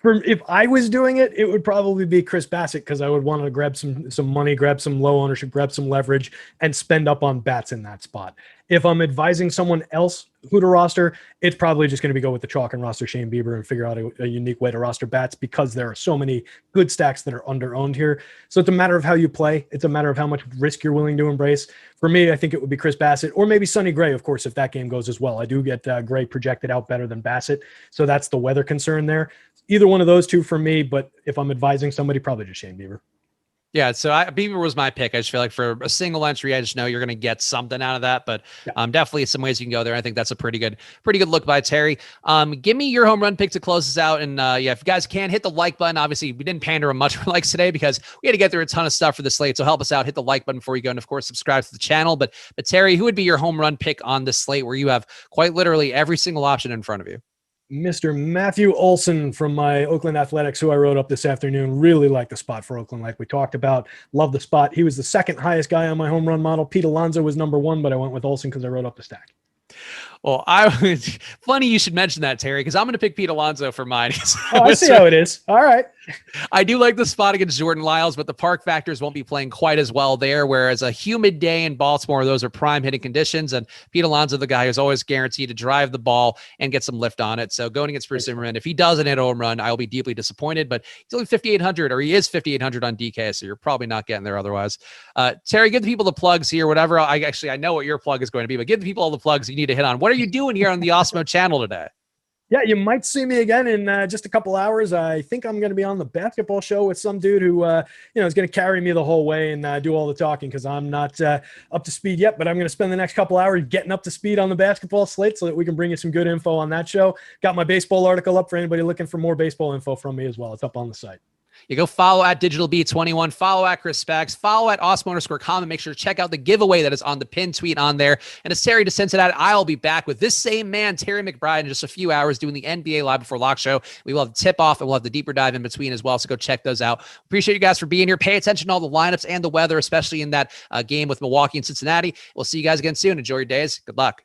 If I was doing it, it would probably be Chris Bassett, because I would want to grab some money, grab some low ownership, grab some leverage, and spend up on bats in that spot. If I'm advising someone else who to roster, it's probably just going to be go with the chalk and roster Shane Bieber and figure out a unique way to roster bats, because there are so many good stacks that are under-owned here. So it's a matter of how you play. It's a matter of how much risk you're willing to embrace. For me, I think it would be Chris Bassett, or maybe Sonny Gray, of course, if that game goes as well. I do get Gray projected out better than Bassett, so that's the weather concern there. Either one of those two for me, but if I'm advising somebody, probably just Shane Bieber. Yeah, so Bieber was my pick. I just feel like for a single entry, I just know you're going to get something out of that. But definitely some ways you can go there. I think that's a pretty good look by Terry. Give me your home run pick to close this out. And if you guys can, hit the like button. Obviously, we didn't pander much for likes today because we had to get through a ton of stuff for the slate. So help us out. Hit the like button before you go, and of course, subscribe to the channel. But Terry, who would be your home run pick on the slate where you have quite literally every single option in front of you? Mr. Matthew Olson from my Oakland Athletics, who I wrote up this afternoon. Really like the spot for Oakland, like we talked about. Love the spot. He was the second highest guy on my home run model. Pete Alonso was number one, but I went with Olson because I wrote up the stack. Well, funny you should mention that, Terry, because I'm going to pick Pete Alonso for mine. I see how it is. All right. I do like the spot against Jordan Lyles, but the park factors won't be playing quite as well there, whereas a humid day in Baltimore, those are prime hitting conditions, and Pete Alonso, the guy who's always guaranteed to drive the ball and get some lift on it. So going against Bruce Zimmerman, if he doesn't hit a home run, I'll be deeply disappointed, but he's only 5,800, or he is 5,800 on DK, so you're probably not getting there otherwise. Terry, give the people the plugs here, whatever. I know what your plug is going to be, but give the people all the plugs you need to hit on. What are you doing here on the Awesemo channel today? Yeah, you might see me again in just a couple hours. I think I'm going to be on the basketball show with some dude who, is going to carry me the whole way and do all the talking because I'm not up to speed yet. But I'm going to spend the next couple hours getting up to speed on the basketball slate so that we can bring you some good info on that show. Got my baseball article up for anybody looking for more baseball info from me as well. It's up on the site. You go follow at DigitalB21, follow at Chris Spags, follow at Awesemo_comment. Make sure to check out the giveaway that is on the pinned tweet on there. And as Terry to Cincinnati, I'll be back with this same man, Terry McBride, in just a few hours doing the NBA Live Before Lock show. We will have the tip off and we'll have the deeper dive in between as well. So go check those out. Appreciate you guys for being here. Pay attention to all the lineups and the weather, especially in that game with Milwaukee and Cincinnati. We'll see you guys again soon. Enjoy your days. Good luck.